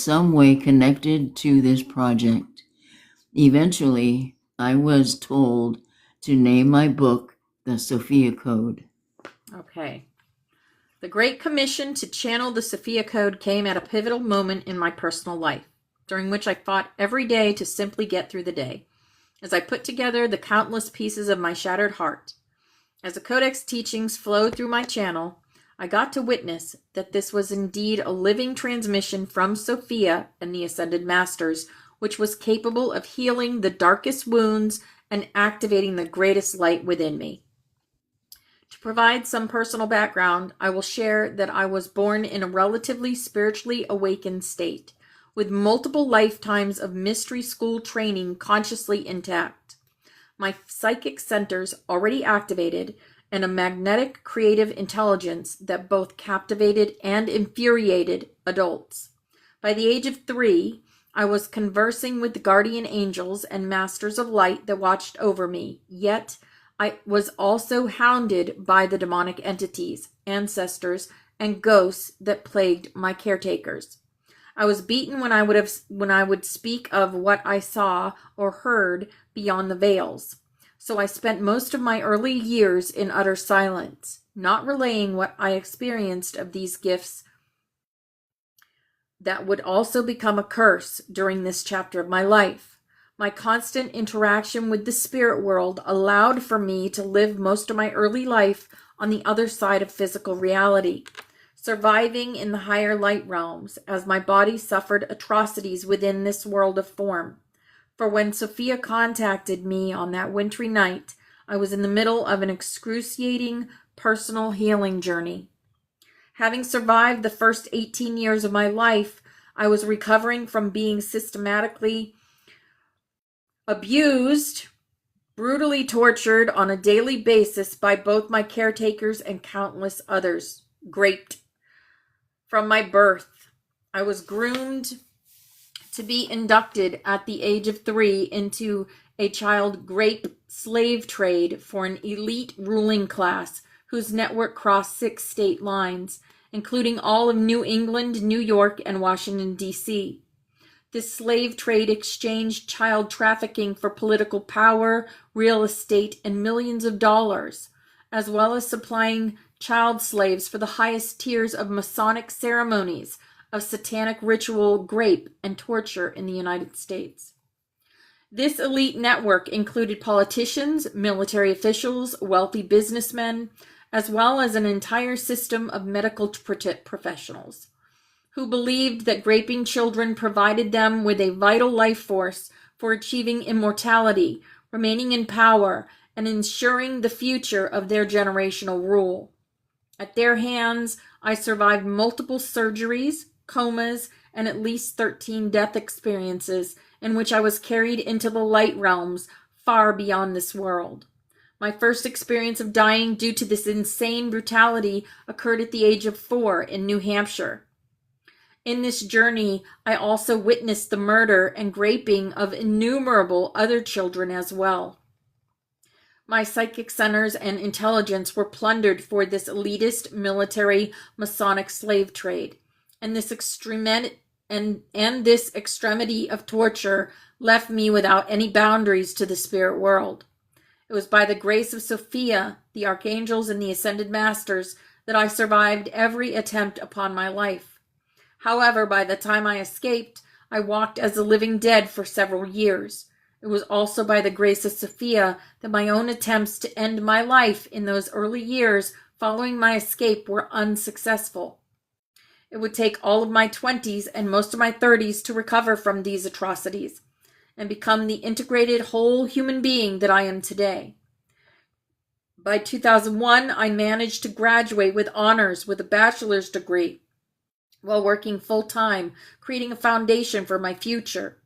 [SPEAKER 4] some way connected to this project. Eventually, I was told to name my book The Sophia Code.
[SPEAKER 1] Okay. The Great Commission to channel the Sophia Code came at a pivotal moment in my personal life, during which I fought every day to simply get through the day, as I put together the countless pieces of my shattered heart. As the Codex teachings flowed through my channel, I got to witness that this was indeed a living transmission from Sophia and the Ascended Masters, which was capable of healing the darkest wounds and activating the greatest light within me. To provide some personal background, I will share that I was born in a relatively spiritually awakened state, with multiple lifetimes of mystery school training consciously intact. My psychic centers already activated, and a magnetic creative intelligence that both captivated and infuriated adults. By the age of 3, I was conversing with the guardian angels and masters of light that watched over me, yet I was also hounded by the demonic entities, ancestors, and ghosts that plagued my caretakers. I was beaten when I would speak of what I saw or heard beyond the veils. So I spent most of my early years in utter silence, not relaying what I experienced of these gifts that would also become a curse during this chapter of my life. My constant interaction with the spirit world allowed for me to live most of my early life on the other side of physical reality, surviving in the higher light realms as my body suffered atrocities within this world of form. For when Sophia contacted me on that wintry night, I was in the middle of an excruciating personal healing journey. Having survived the first 18 years of my life, I was recovering from being systematically abused, brutally tortured on a daily basis by both my caretakers and countless others. Raped. From my birth, I was groomed to be inducted at the age of 3 into a child grape slave trade for an elite ruling class whose network crossed 6 state lines, including all of New England, New York, and Washington, D.C. This slave trade exchanged child trafficking for political power, real estate, and millions of dollars, as well as supplying child slaves for the highest tiers of Masonic ceremonies of satanic ritual, rape, and torture in the United States. This elite network included politicians, military officials, wealthy businessmen, as well as an entire system of medical professionals who believed that raping children provided them with a vital life force for achieving immortality, remaining in power, and ensuring the future of their generational rule. At their hands, I survived multiple surgeries, comas, and at least 13 death experiences in which I was carried into the light realms far beyond this world. My first experience of dying due to this insane brutality occurred at the age of 4 in New Hampshire. In this journey, I also witnessed the murder and raping of innumerable other children as well. My psychic centers and intelligence were plundered for this elitist military Masonic slave trade, and this extremity of torture left me without any boundaries to the spirit world. It was by the grace of Sophia, the archangels, and the ascended masters that I survived every attempt upon my life. However, by the time I escaped, I walked as a living dead for several years. It was also by the grace of Sophia that my own attempts to end my life in those early years following my escape were unsuccessful. It would take all of my 20s and most of my 30s to recover from these atrocities and become the integrated whole human being that I am today. By 2001, I managed to graduate with honors with a bachelor's degree while working full-time, creating a foundation for my future.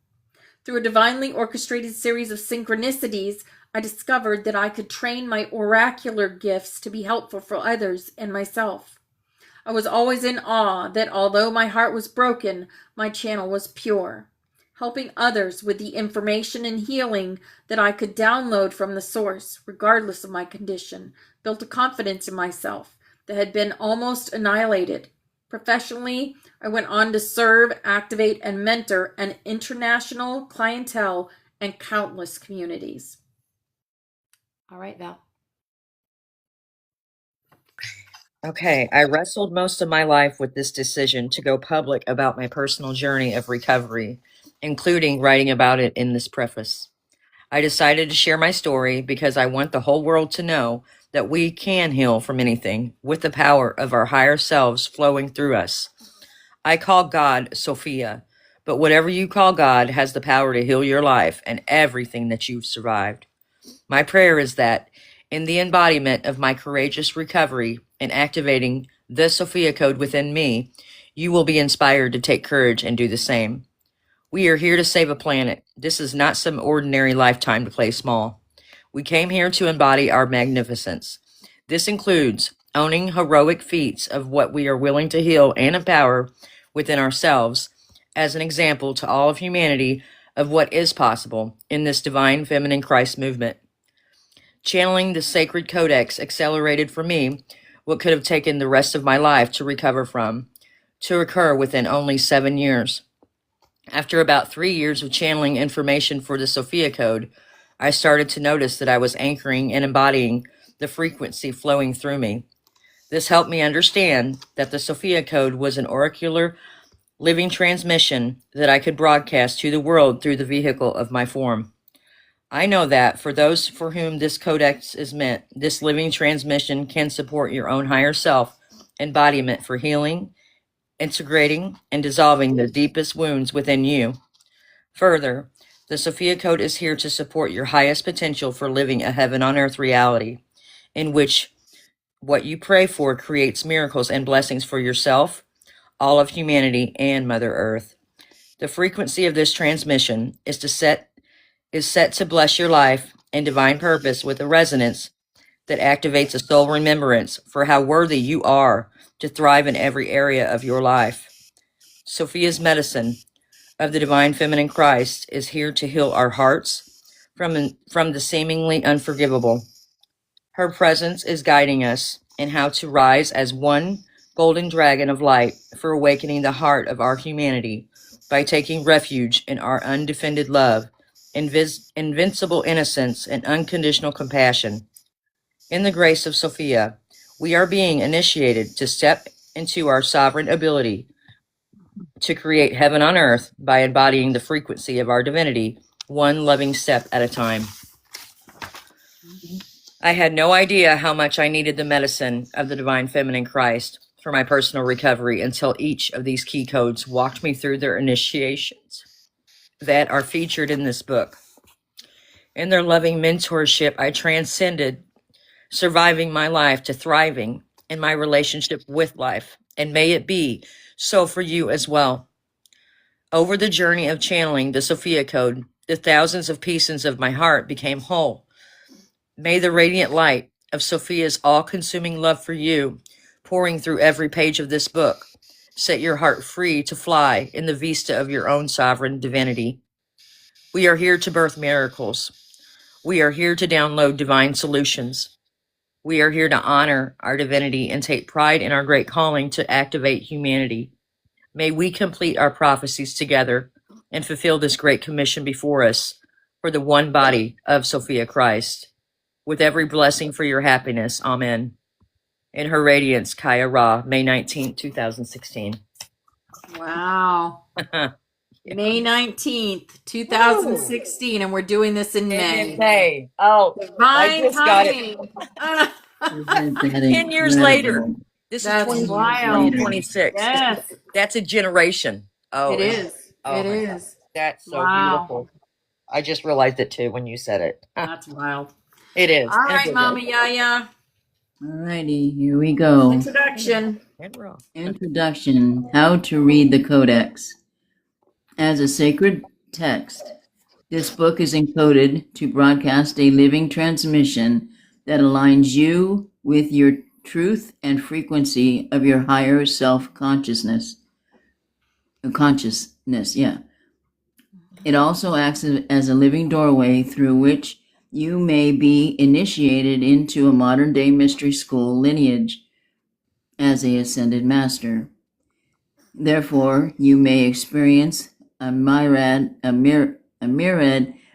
[SPEAKER 1] Through a divinely orchestrated series of synchronicities, I discovered that I could train my oracular gifts to be helpful for others and myself. I was always in awe that although my heart was broken, my channel was pure. Helping others with the information and healing that I could download from the source, regardless of my condition, built a confidence in myself that had been almost annihilated. Professionally, I went on to serve, activate, and mentor an international clientele and countless communities. All right, Val.
[SPEAKER 3] Okay, I wrestled most of my life with this decision to go public about my personal journey of recovery, including writing about it in this preface. I decided to share my story because I want the whole world to know that we can heal from anything with the power of our higher selves flowing through us. I call God Sophia, but whatever you call God has the power to heal your life and everything that you've survived. My prayer is that in the embodiment of my courageous recovery and activating the Sophia code within me, you will be inspired to take courage and do the same. We are here to save a planet. This is not some ordinary lifetime to play small. We came here to embody our magnificence. This includes owning heroic feats of what we are willing to heal and empower within ourselves as an example to all of humanity of what is possible in this divine feminine Christ movement. Channeling the sacred codex accelerated for me what could have taken the rest of my life to recover from, to occur within only 7 years. After about 3 years of channeling information for the Sophia code, I started to notice that I was anchoring and embodying the frequency flowing through me. This helped me understand that the Sophia code was an oracular living transmission that I could broadcast to the world through the vehicle of my form. I know that for those for whom this codex is meant, this living transmission can support your own higher self embodiment for healing, integrating, and dissolving the deepest wounds within you. Further, the Sophia Code is here to support your highest potential for living a heaven on earth reality, in which what you pray for creates miracles and blessings for yourself, all of humanity, and Mother Earth. The frequency of this transmission is set to bless your life and divine purpose with a resonance that activates a soul remembrance for how worthy you are to thrive in every area of your life. Sophia's medicine of the divine feminine Christ is here to heal our hearts from the seemingly unforgivable. Her presence is guiding us in how to rise as one golden dragon of light for awakening the heart of our humanity by taking refuge in our undefended love, invincible innocence, and unconditional compassion. In the grace of Sophia, we are being initiated to step into our sovereign ability to create heaven on earth by embodying the frequency of our divinity, one loving step at a time. I had no idea how much I needed the medicine of the divine feminine Christ for my personal recovery until each of these key codes walked me through their initiations that are featured in this book. In their loving mentorship, I transcended surviving my life to thriving in my relationship with life, and may it be so for you as well. Over the journey of channeling the Sophia Code, the thousands of pieces of my heart became whole. May the radiant light of Sophia's all-consuming love for you, pouring through every page of this book, Set your heart free to fly in the vista of your own sovereign divinity. We are here to birth miracles. We are here to download divine solutions. We are here to honor our divinity and take pride in our great calling to activate humanity. May we complete our prophecies together and fulfill this great commission before us for the one body of Sophia Christ. With every blessing for your happiness. Amen. In her radiance, Kaya Ra, May 19th, 2016.
[SPEAKER 1] Wow. May 19th, 2016, and we're doing this in May.
[SPEAKER 3] May. Oh, I
[SPEAKER 1] Divine
[SPEAKER 3] just got it.
[SPEAKER 4] Isn't that
[SPEAKER 3] 10 years later.
[SPEAKER 4] incredible?
[SPEAKER 3] This
[SPEAKER 1] That's
[SPEAKER 3] is
[SPEAKER 1] wild.
[SPEAKER 3] 2026.
[SPEAKER 1] Yes,
[SPEAKER 3] That's a generation. Oh,
[SPEAKER 1] it is.
[SPEAKER 3] Oh
[SPEAKER 1] It
[SPEAKER 3] my
[SPEAKER 1] is.
[SPEAKER 3] That's so
[SPEAKER 1] Wow.
[SPEAKER 3] beautiful. I just realized it too when you said it.
[SPEAKER 1] That's wild.
[SPEAKER 3] It is.
[SPEAKER 1] All right, Mama Yaya.
[SPEAKER 4] Alrighty, here we go.
[SPEAKER 1] Introduction.
[SPEAKER 4] Introduction. How to read the Codex. As a sacred text, this book is encoded to broadcast a living transmission that aligns you with your truth and frequency of your higher self-consciousness. It also acts as a living doorway through which you may be initiated into a modern-day mystery school lineage as a ascended master. Therefore, you may experience a myriad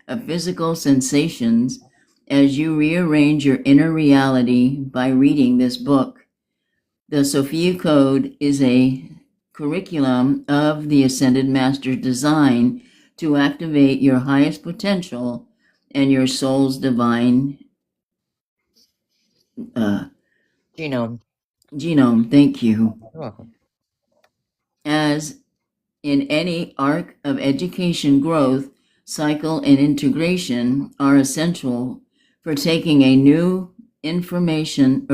[SPEAKER 4] of physical sensations as you rearrange your inner reality by reading this book. The Sophia Code is a curriculum of the Ascended Master design to activate your highest potential and your soul's divine genome. Thank you.
[SPEAKER 3] You're welcome.
[SPEAKER 4] As in any arc of education, growth, cycle, and integration are essential for taking in new information,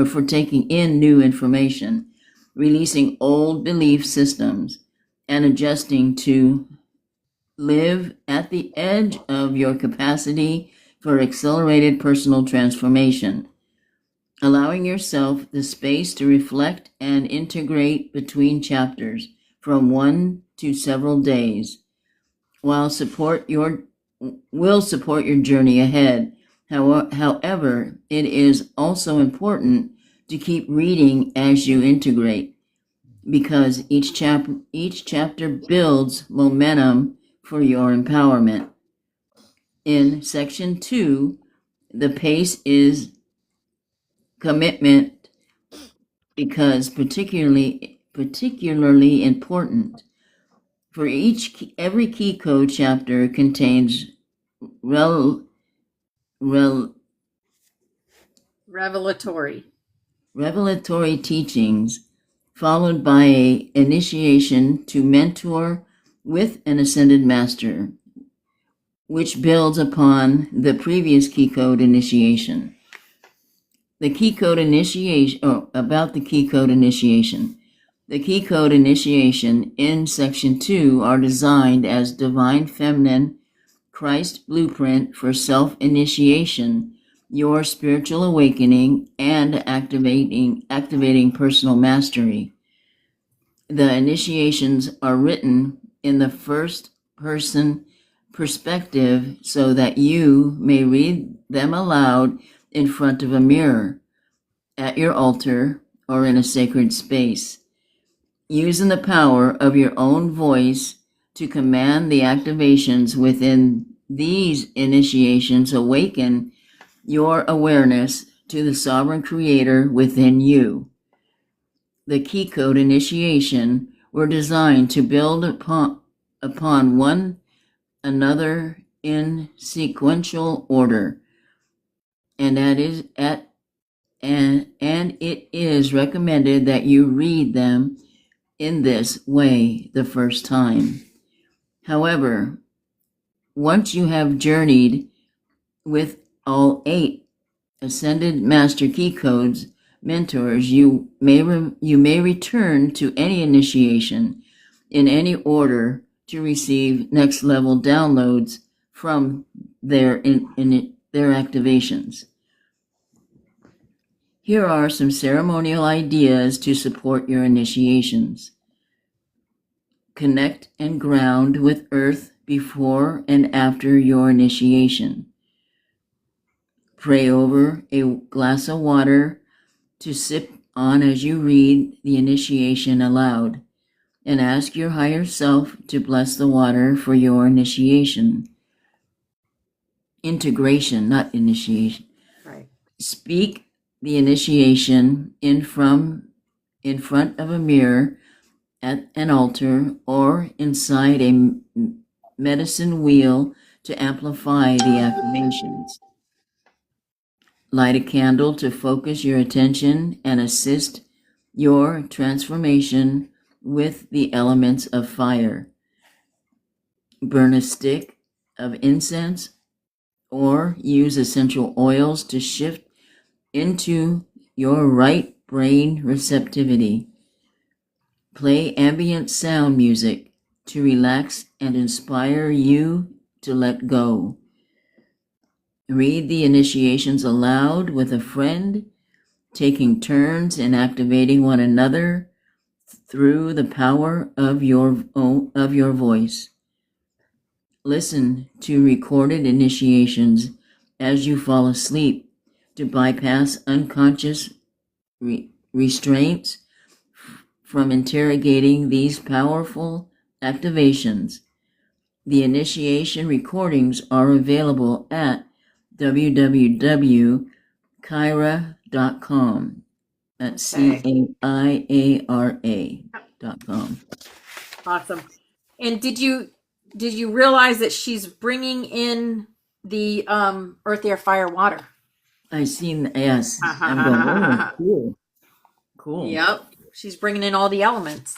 [SPEAKER 4] releasing old belief systems, and adjusting to live at the edge of your capacity for accelerated personal transformation, allowing yourself the space to reflect and integrate between chapters from 1 to several days, will support your journey ahead. However, it is also important to keep reading as you integrate, because each chapter builds momentum for your empowerment. In section 2, the pace is commitment, because particularly important. For every key code chapter contains revelatory teachings, followed by an initiation to mentor with an ascended master, which builds upon the previous key code initiation. The key code initiation in section 2 are designed as divine feminine Christ blueprint for self-initiation, your spiritual awakening, and activating personal mastery. The initiations are written in the first person perspective so that you may read them aloud in front of a mirror, at your altar, or in a sacred space, using the power of your own voice to command the activations within these initiations. Awaken your awareness to the sovereign creator within you. The key code initiation were designed to build upon one another in sequential order, and it is recommended that you read them in this way the first time. However, once you have journeyed with all 8 Ascended Master Key Codes mentors, you may return to any initiation in any order to receive next level downloads from their activations. Here are some ceremonial ideas to support your initiations. Connect and ground with Earth before and after your initiation. Pray over a glass of water to sip on as you read the initiation aloud, and ask your higher self to bless the water for your initiation. Integration, not initiation.
[SPEAKER 1] Right.
[SPEAKER 4] Speak the initiation in front of a mirror at an altar or inside a medicine wheel to amplify the affirmations. Light a candle to focus your attention and assist your transformation with the elements of fire. Burn a stick of incense or use essential oils to shift into your right brain receptivity. Play ambient sound music to relax and inspire you to let go. Read the initiations aloud with a friend, taking turns in activating one another through the power of your voice. Listen to recorded initiations as you fall asleep to bypass unconscious restraints from interrogating these powerful activations. The initiation recordings are available at www.caira.com. That's CAIARA.com.
[SPEAKER 1] Awesome. And did you realize that she's bringing in the earth, air, fire, water?
[SPEAKER 4] I seen, yes. I'm going, oh, cool. Cool.
[SPEAKER 1] Yep. She's bringing in all the elements.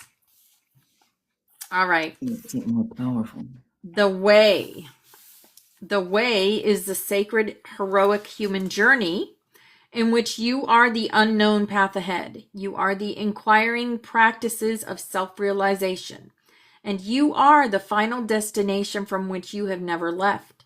[SPEAKER 1] All right.
[SPEAKER 4] It's more powerful.
[SPEAKER 1] The way. The way is the sacred, heroic human journey in which you are the unknown path ahead. You are the inquiring practices of self-realization, and you are the final destination from which you have never left.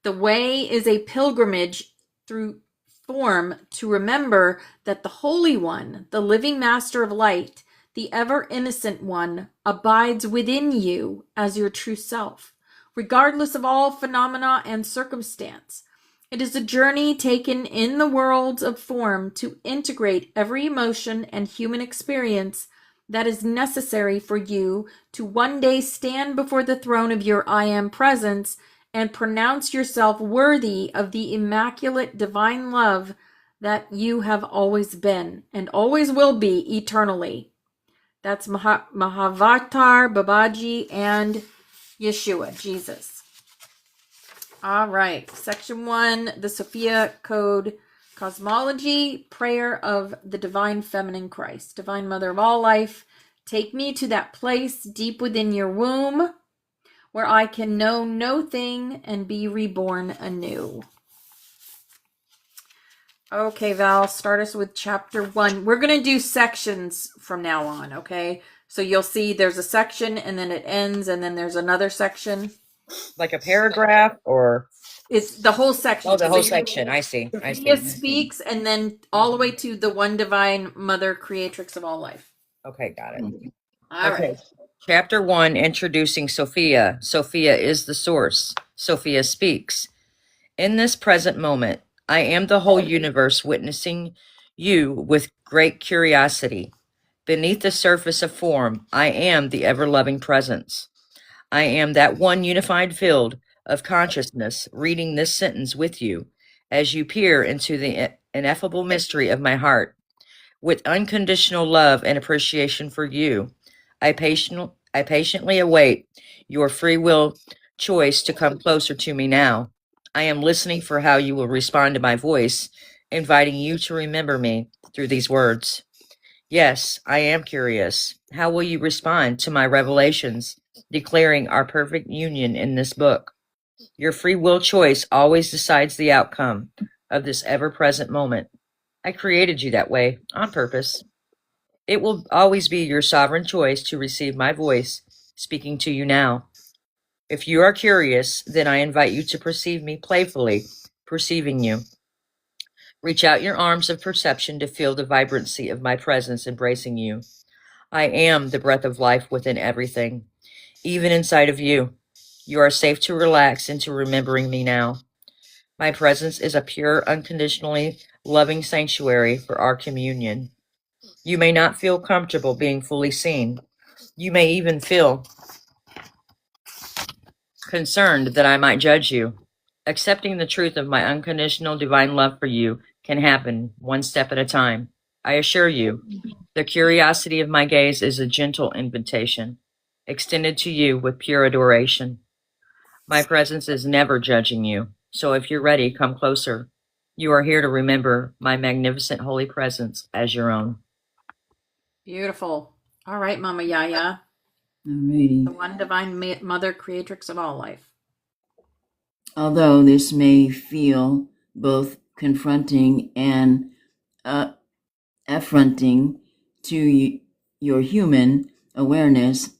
[SPEAKER 1] The way is a pilgrimage through form to remember that the Holy One, the living Master of Light, the ever innocent one, abides within you as your true self, regardless of all phenomena and circumstance. It is a journey taken in the worlds of form to integrate every emotion and human experience that is necessary for you to one day stand before the throne of your I Am presence and pronounce yourself worthy of the immaculate divine love that you have always been and always will be eternally. That's Mahavatar, Babaji, and Yeshua, Jesus. All right. Section 1, the Sophia Code Cosmology, Prayer of the Divine Feminine Christ. Divine Mother of all life, take me to that place deep within your womb where I can know no thing and be reborn anew. Okay, Val, start us with chapter 1. We're going to do sections from now on, okay? So you'll see there's a section and then it ends and then there's another section.
[SPEAKER 3] Like a paragraph or?
[SPEAKER 1] It's the whole section.
[SPEAKER 3] Oh, the whole section. I see.
[SPEAKER 1] Sophia speaks and then all the way to the one divine mother creatrix of all life.
[SPEAKER 3] Okay, got it.
[SPEAKER 1] All right.
[SPEAKER 3] Chapter 1, introducing Sophia. Sophia is the source. Sophia speaks. In this present moment, I am the whole universe witnessing you with great curiosity. Beneath the surface of form, I am the ever-loving presence. I am that one unified field of consciousness reading this sentence with you as you peer into the ineffable mystery of my heart. With unconditional love and appreciation for you, I patiently await your free will choice to come closer to me now. I am listening for how you will respond to my voice, inviting you to remember me through these words. Yes, I am curious. How will you respond to my revelations, declaring our perfect union in this book? Your free will choice always decides the outcome of this ever-present moment. I created you that way on purpose. It will always be your sovereign choice to receive my voice speaking to you now. If you are curious, then I invite you to perceive me playfully, perceiving you. Reach out your arms of perception to feel the vibrancy of my presence embracing you. I am the breath of life within everything. even inside of you. You are safe to relax into remembering me now. My presence is a pure, unconditionally loving sanctuary for our communion. You may not feel comfortable being fully seen. You may even feel concerned that I might judge you. Accepting the truth of my unconditional divine love for you can happen one step at a time. I assure you, the curiosity of my gaze is a gentle invitation, extended to you with pure adoration. My presence is never judging you, so if you're ready, come closer. You are here to remember my magnificent holy presence as your own.
[SPEAKER 1] Beautiful. All right, Mama Yaya.
[SPEAKER 4] Alrighty.
[SPEAKER 1] The one divine mother creatrix of all life.
[SPEAKER 4] Although this may feel both confronting and affronting to your human awareness,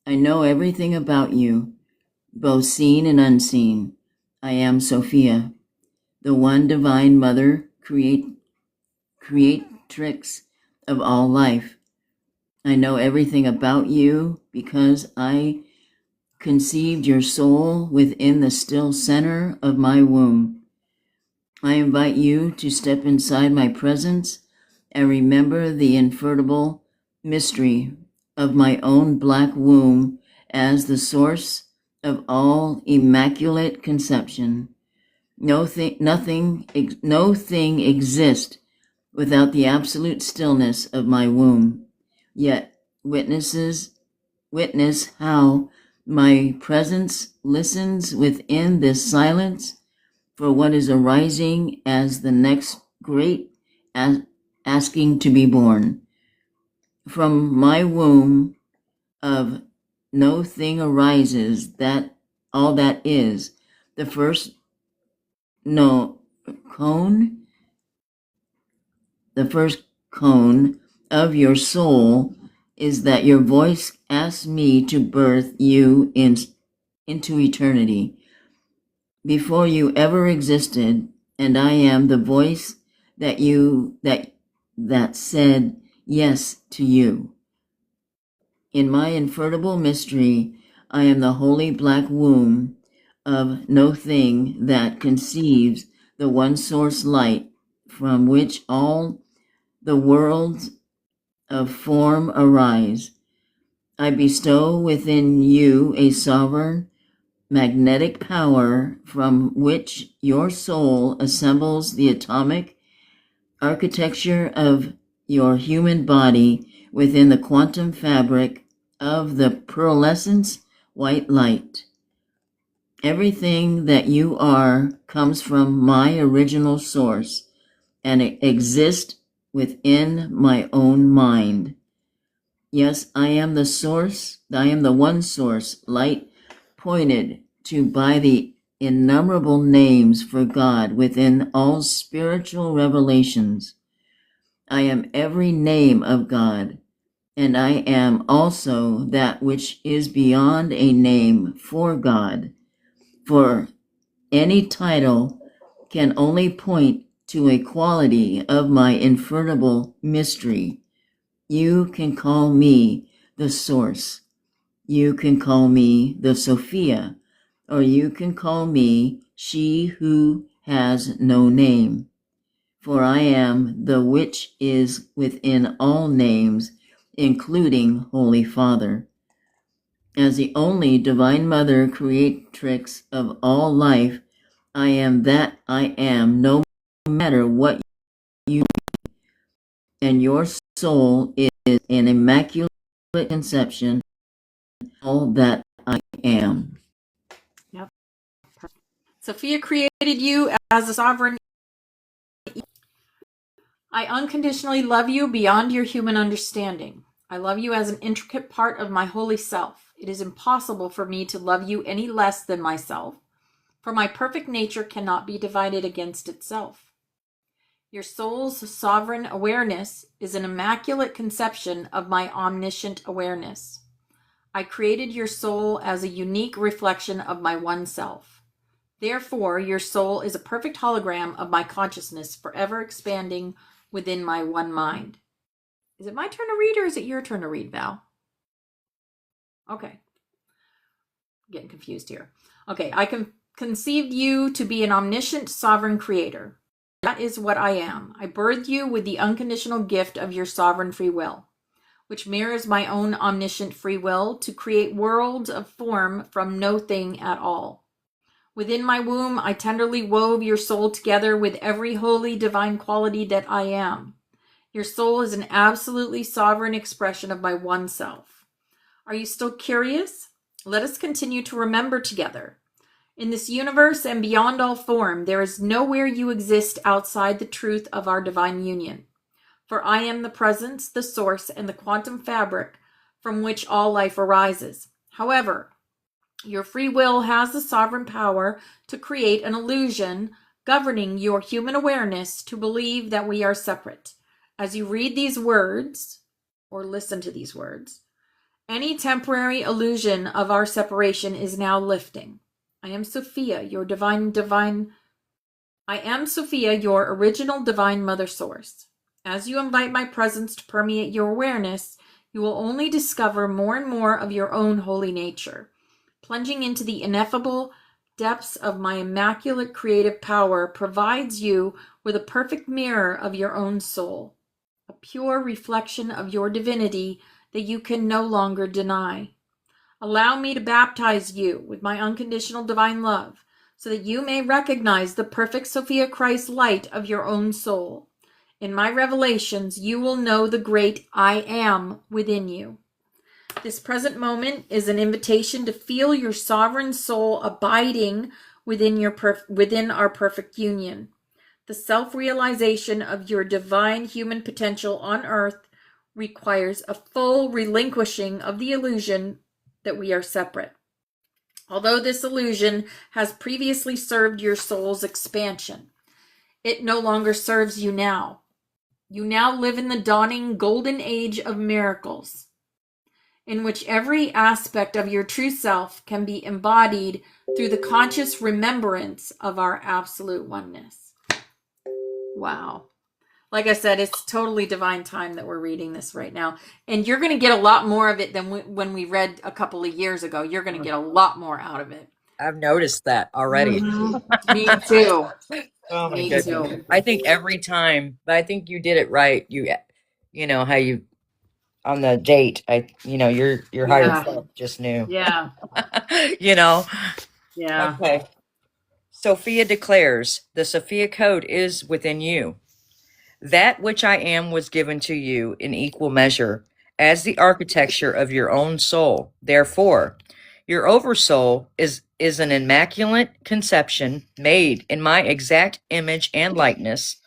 [SPEAKER 4] I know everything about you, both seen and unseen. I am Sophia, the one divine mother creatrix of all life. I know everything about you because I conceived your soul within the still center of my womb. I invite you to step inside my presence and remember the inevitable mystery of my own black womb as the source of all immaculate conception. No thing exists without the absolute stillness of my womb. Yet witness how my presence listens within this silence for what is arising as the next great asking to be born. From my womb of no thing arises that all that is. The first cone, the first cone of your soul is that your voice asks me to birth you into eternity. Before you ever existed, and I am the voice that said yes to you. In my inevitable mystery, I am the holy black womb of no thing that conceives the one source light from which all the worlds of form arise. I bestow within you a sovereign magnetic power from which your soul assembles the atomic architecture of your human body within the quantum fabric of the pearlescent white light. Everything that you are comes from my original source, and it exists within my own mind. Yes, I am the source, I am the one source, light pointed to by the innumerable names for God within all spiritual revelations. I am every name of God, and I am also that which is beyond a name for God. For any title can only point to a quality of my ineffable mystery. You can call me the Source. You can call me the Sophia, or you can call me she who has no name. For I am the which is within all names, including Holy Father. As the only divine mother creatrix of all life, I am that I am, no matter what you do. And your soul is an immaculate conception, all that I am.
[SPEAKER 1] Yep. Sophia created you as a sovereign. I unconditionally love you beyond your human understanding. I love you as an intricate part of my holy self. It is impossible for me to love you any less than myself, for my perfect nature cannot be divided against itself. Your soul's sovereign awareness is an immaculate conception of my omniscient awareness. I created your soul as a unique reflection of my one self. Therefore, your soul is a perfect hologram of my consciousness, forever expanding within my one mind. Is it my turn to read, or is it your turn to read, Val? Okay. getting confused here. Okay, I conceived you to be an omniscient sovereign creator. That is what I am. I birthed you with the unconditional gift of your sovereign free will, which mirrors my own omniscient free will to create worlds of form from no thing at all. Within my womb, I tenderly wove your soul together with every holy divine quality that I am. Your soul is an absolutely sovereign expression of my one self. Are you still curious? Let us continue to remember together. In this universe and beyond all form, there is nowhere you exist outside the truth of our divine union. For I am the presence, the source, and the quantum fabric from which all life arises. However, your free will has the sovereign power to create an illusion governing your human awareness to believe that we are separate. As you read these words, or listen to these words, any temporary illusion of our separation is now lifting. I am Sophia, your I am Sophia, your original divine mother source. As you invite my presence to permeate your awareness, you will only discover more and more of your own holy nature. Plunging into the ineffable depths of my immaculate creative power provides you with a perfect mirror of your own soul, a pure reflection of your divinity that you can no longer deny. Allow me to baptize you with my unconditional divine love so that you may recognize the perfect Sophia Christ light of your own soul. In my revelations, you will know the great I am within you. This present moment is an invitation to feel your sovereign soul abiding within our perfect union. The self-realization of your divine human potential on earth requires a full relinquishing of the illusion that we are separate. Although this illusion has previously served your soul's expansion, it no longer serves you now. You now live in the dawning golden age of miracles, in which every aspect of your true self can be embodied through the conscious remembrance of our absolute oneness. Wow. Like I said, it's totally divine time that we're reading this right now. And you're going to get a lot more of it than when we read a couple of years ago. You're going to get a lot more out of it.
[SPEAKER 3] I've noticed that already.
[SPEAKER 1] Me too.
[SPEAKER 3] Oh my
[SPEAKER 1] Me
[SPEAKER 3] goodness.
[SPEAKER 1] too.
[SPEAKER 3] I think every time, but I think you did it right. You know how you on the date. Your higher
[SPEAKER 1] Yeah.
[SPEAKER 3] self just knew.
[SPEAKER 1] Yeah.
[SPEAKER 3] You know.
[SPEAKER 1] Yeah.
[SPEAKER 3] Okay. Sophia declares, the Sophia code is within you. That which I am was given to you in equal measure as the architecture of your own soul. Therefore, your oversoul is an immaculate conception made in my exact image and likeness,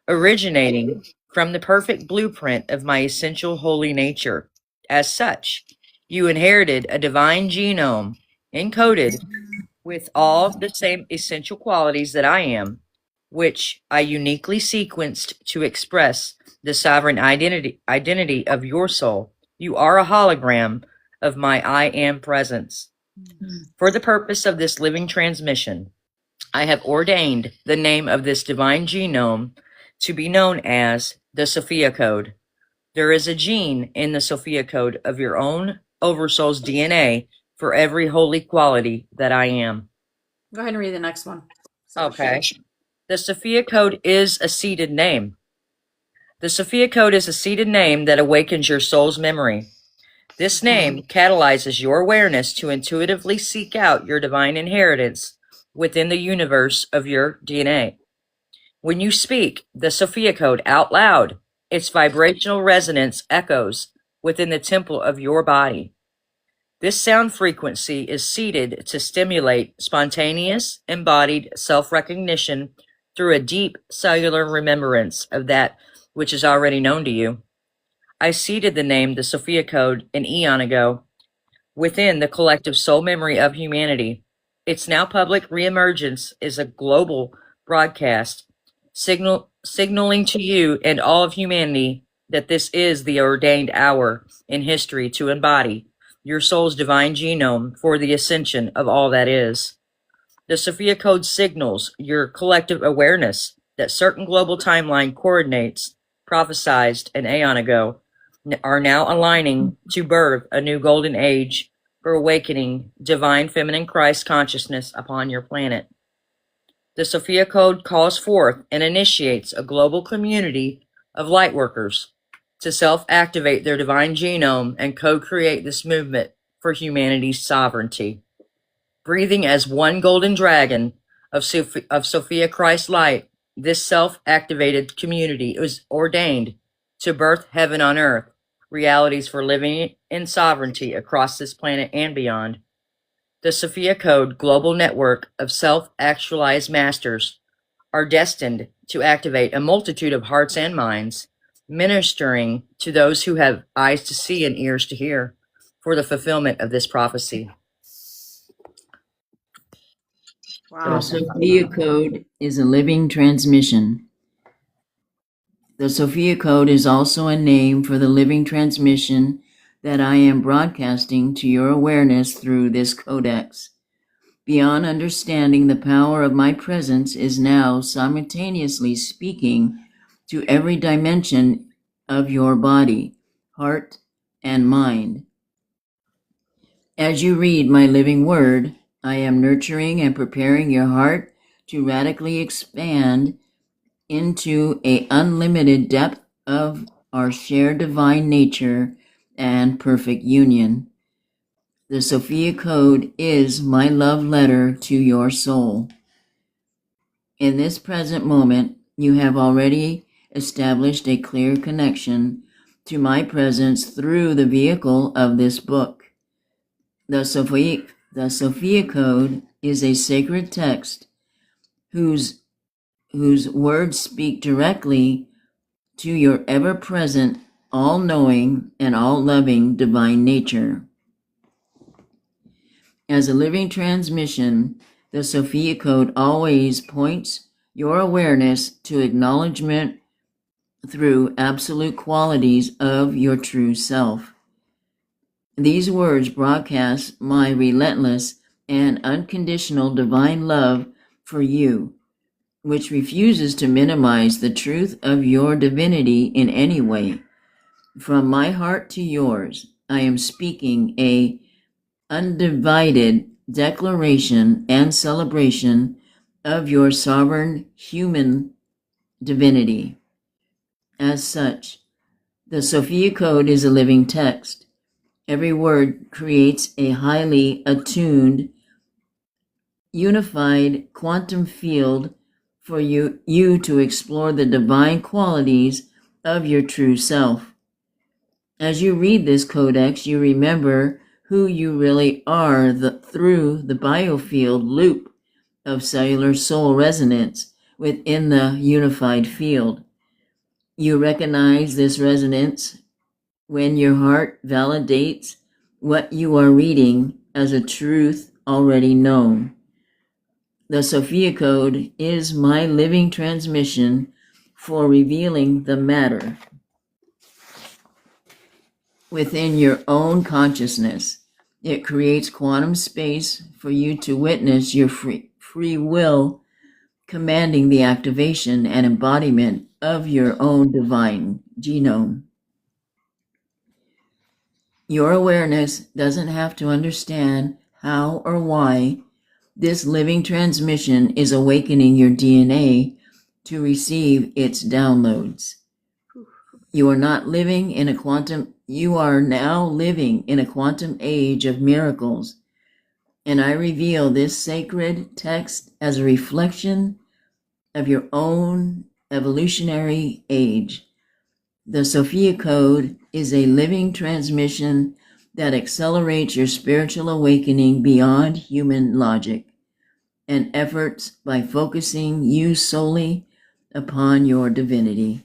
[SPEAKER 3] originating from the perfect blueprint of my essential holy nature. As such, you inherited a divine genome encoded with all the same essential qualities that I am, which I uniquely sequenced to express the sovereign identity of your soul. You are a hologram of my I am presence. For the purpose of this living transmission, I have ordained the name of this divine genome to be known as the Sophia Code. There is a gene in the Sophia Code of your own oversoul's DNA for every holy quality that I am.
[SPEAKER 1] Go ahead and read the next one.
[SPEAKER 3] Okay. The Sophia Code is a seeded name. The Sophia Code is a seeded name that awakens your soul's memory. This name catalyzes your awareness to intuitively seek out your divine inheritance within the universe of your DNA. When you speak the Sophia Code out loud, its vibrational resonance echoes within the temple of your body. This sound frequency is seeded to stimulate spontaneous, embodied self-recognition through a deep cellular remembrance of that which is already known to you. I seeded the name, the Sophia Code, an eon ago, within the collective soul memory of humanity. Its now public reemergence is a global broadcast, signaling to you and all of humanity that this is the ordained hour in history to embody your soul's divine genome for the ascension of all that is. The Sophia Code signals your collective awareness that certain global timeline coordinates prophesized an aeon ago are now aligning to birth a new golden age for awakening divine feminine Christ consciousness upon your planet. The Sophia Code calls forth and initiates a global community of lightworkers to self-activate their divine genome and co-create this movement for humanity's sovereignty. Breathing as one golden dragon of Sophia Christ light, this self-activated community is ordained to birth heaven on earth, realities for living in sovereignty across this planet and beyond. The Sophia Code global network of self-actualized masters are destined to activate a multitude of hearts and minds, ministering to those who have eyes to see and ears to hear for the fulfillment of this prophecy.
[SPEAKER 1] Wow.
[SPEAKER 4] The Sophia Code is a living transmission. The Sophia Code is also a name for the living transmission that I am broadcasting to your awareness through this codex. Beyond understanding, the power of my presence is now simultaneously speaking to every dimension of your body, heart, and mind. As you read my living word, I am nurturing and preparing your heart to radically expand into an unlimited depth of our shared divine nature and perfect union. The Sophia Code is my love letter to your soul. In this present moment, you have already established a clear connection to my presence through the vehicle of this book. The Sophia Code is a sacred text whose words speak directly to your ever-present, all-knowing, and all-loving divine nature. As a living transmission, the Sophia Code always points your awareness to acknowledgement through absolute qualities of your true self. These words broadcast my relentless and unconditional divine love for you, which refuses to minimize the truth of your divinity in any way. From my heart to yours, I am speaking a undivided declaration and celebration of your sovereign human divinity. As such, the Sophia Code is a living text. Every word creates a highly attuned, unified quantum field for you to explore the divine qualities of your true self. As you read this codex, you remember who you really are through the biofield loop of cellular soul resonance within the unified field. You recognize this resonance when your heart validates what you are reading as a truth already known. The Sophia Code is my living transmission for revealing the matter within your own consciousness. It creates quantum space for you to witness your free will commanding the activation and embodiment of your own divine genome. Your awareness doesn't have to understand how or why this living transmission is awakening your DNA to receive its downloads. You are now living in a quantum age of miracles. And I reveal this sacred text as a reflection of your own evolutionary age. The Sophia Code is a living transmission that accelerates your spiritual awakening beyond human logic and efforts by focusing you solely upon your divinity.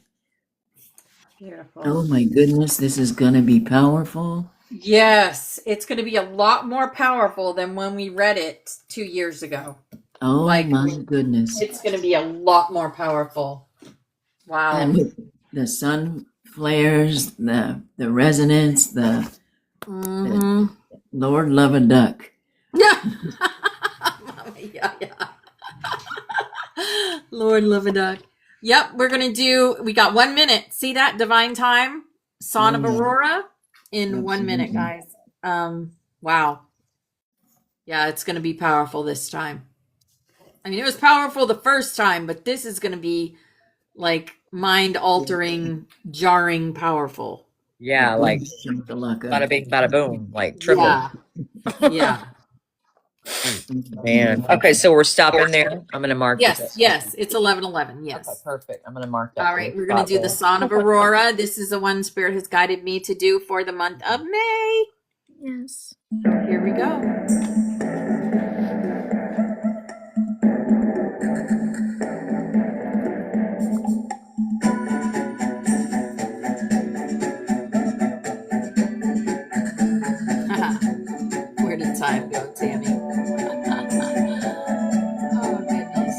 [SPEAKER 1] Beautiful.
[SPEAKER 4] Oh my goodness, this is going to be powerful.
[SPEAKER 1] Yes, it's going to be a lot more powerful than when we read it 2 years ago.
[SPEAKER 4] Oh my goodness.
[SPEAKER 1] It's going to be a lot more powerful. Wow.
[SPEAKER 4] And with the sun flares, the resonance, the Lord love a duck.
[SPEAKER 1] Yeah. Lord love a duck. Yep, we got 1 minute. See that? Divine time. Son of Aurora in 1 minute, guys. Wow. Yeah, it's going to be powerful this time. I mean, it was powerful the first time, but this is going to be like mind-altering, jarring, powerful.
[SPEAKER 5] Yeah, like
[SPEAKER 4] Shakalaka.
[SPEAKER 5] bada bing, bada boom, like triple.
[SPEAKER 1] Yeah. Yeah.
[SPEAKER 5] Man. Okay, so we're stopping there. I'm gonna mark
[SPEAKER 1] Yes,
[SPEAKER 5] it.
[SPEAKER 1] yes. It's 11:11. Yes.
[SPEAKER 5] Okay, perfect. I'm gonna mark that.
[SPEAKER 1] All right, we're going to do the Song of Aurora. This is the one Spirit has guided me to do for the month of May.
[SPEAKER 5] Yes.
[SPEAKER 1] Here we go. Where did time go, Tammy? Oh, goodness.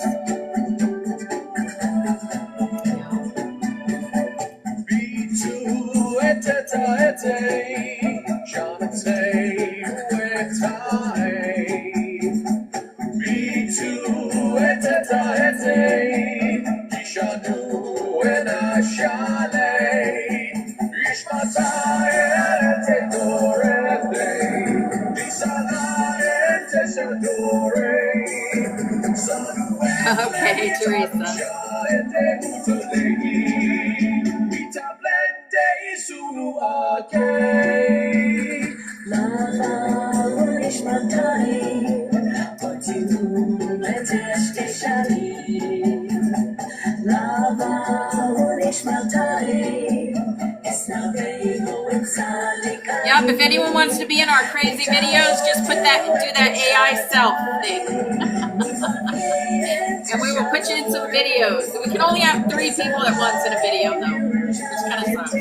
[SPEAKER 1] Okay, Teresa. Yep, if anyone wants to be in our crazy videos, just do that AI self thing. And we will put you in some videos. We can only have 3 people at once in a video, though, which kind of sucks.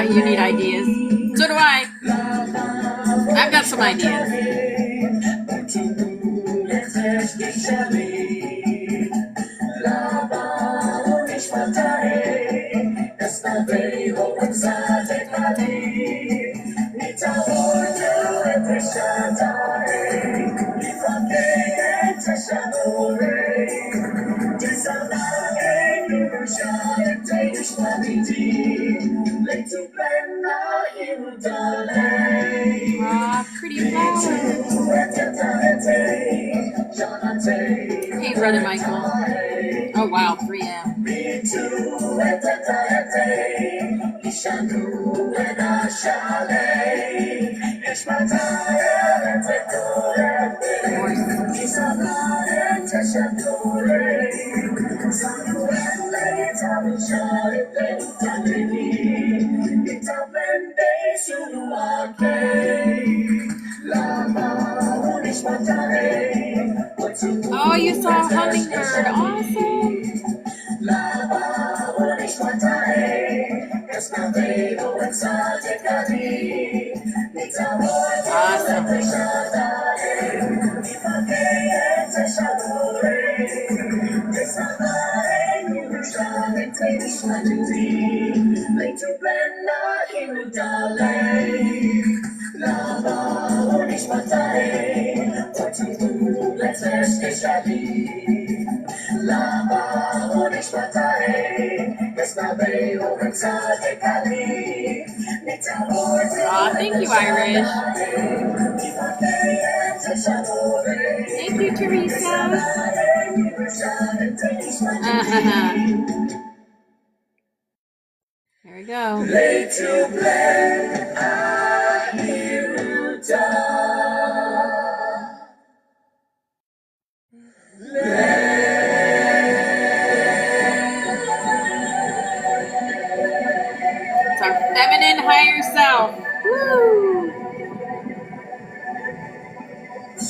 [SPEAKER 1] You need ideas. So do I. I've got some ideas. Pretty flowers. Hey, Brother Michael. Oh, wow, 3M. Oh, you saw a hummingbird. Awesome. Thank you, Irish. Thank you, Teresa. There we go. It's our feminine higher self. Woo!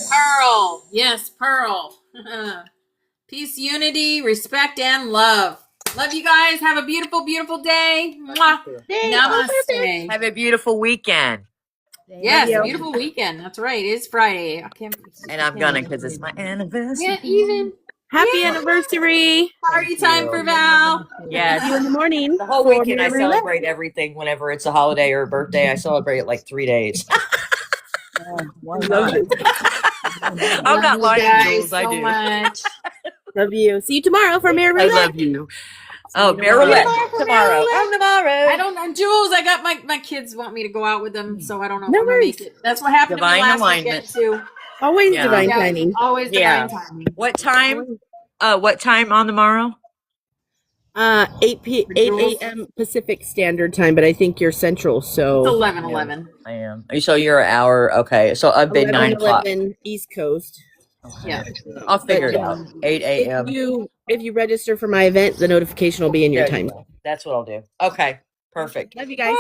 [SPEAKER 1] Pearl. Yes, Pearl. Peace, unity, respect, and love. Love you guys. Have a beautiful, beautiful day. Mwah. Namaste.
[SPEAKER 5] Have a beautiful weekend.
[SPEAKER 1] Yes, beautiful weekend. That's right. It is Friday. I can't.
[SPEAKER 5] And I'm gonna because it's my anniversary.
[SPEAKER 1] Yeah, even.
[SPEAKER 6] Happy anniversary.
[SPEAKER 1] Party time for Val.
[SPEAKER 5] Yes.
[SPEAKER 6] See you in the morning.
[SPEAKER 5] The whole weekend I celebrate everything whenever it's a holiday or a birthday. I celebrate it like 3 days.
[SPEAKER 6] Love you.
[SPEAKER 5] I'm not lying,
[SPEAKER 1] guys
[SPEAKER 5] Jules. I
[SPEAKER 1] so
[SPEAKER 5] do.
[SPEAKER 1] much.
[SPEAKER 6] Love you. See you tomorrow for Mary
[SPEAKER 5] I
[SPEAKER 6] Roulette.
[SPEAKER 5] love you. Oh, Marilyn. Tomorrow.
[SPEAKER 1] I don't know, Jules. I got my kids want me to go out with them, so I don't know if
[SPEAKER 6] No
[SPEAKER 1] I'm gonna
[SPEAKER 6] worries.
[SPEAKER 1] make it. That's what happened to me
[SPEAKER 5] Divine
[SPEAKER 1] last
[SPEAKER 5] alignment.
[SPEAKER 1] weekend too.
[SPEAKER 6] Always
[SPEAKER 5] Yeah.
[SPEAKER 6] divine
[SPEAKER 1] Yeah,
[SPEAKER 6] timing.
[SPEAKER 1] always
[SPEAKER 5] Yeah.
[SPEAKER 1] divine timing.
[SPEAKER 5] What time? What time on the morrow?
[SPEAKER 6] 8 a.m. Pacific Standard Time, but I think you're Central,
[SPEAKER 1] It's
[SPEAKER 6] so
[SPEAKER 1] 11:11.
[SPEAKER 5] I am. So you're an hour. Okay. So a big 9 o'clock.
[SPEAKER 6] 11 East Coast.
[SPEAKER 1] Yeah.
[SPEAKER 5] I'll figure it
[SPEAKER 6] But
[SPEAKER 5] out. 8 a.m.
[SPEAKER 6] If you register for my event, the notification will be in your time.
[SPEAKER 5] That's what I'll do. Okay. Perfect.
[SPEAKER 6] Love you guys.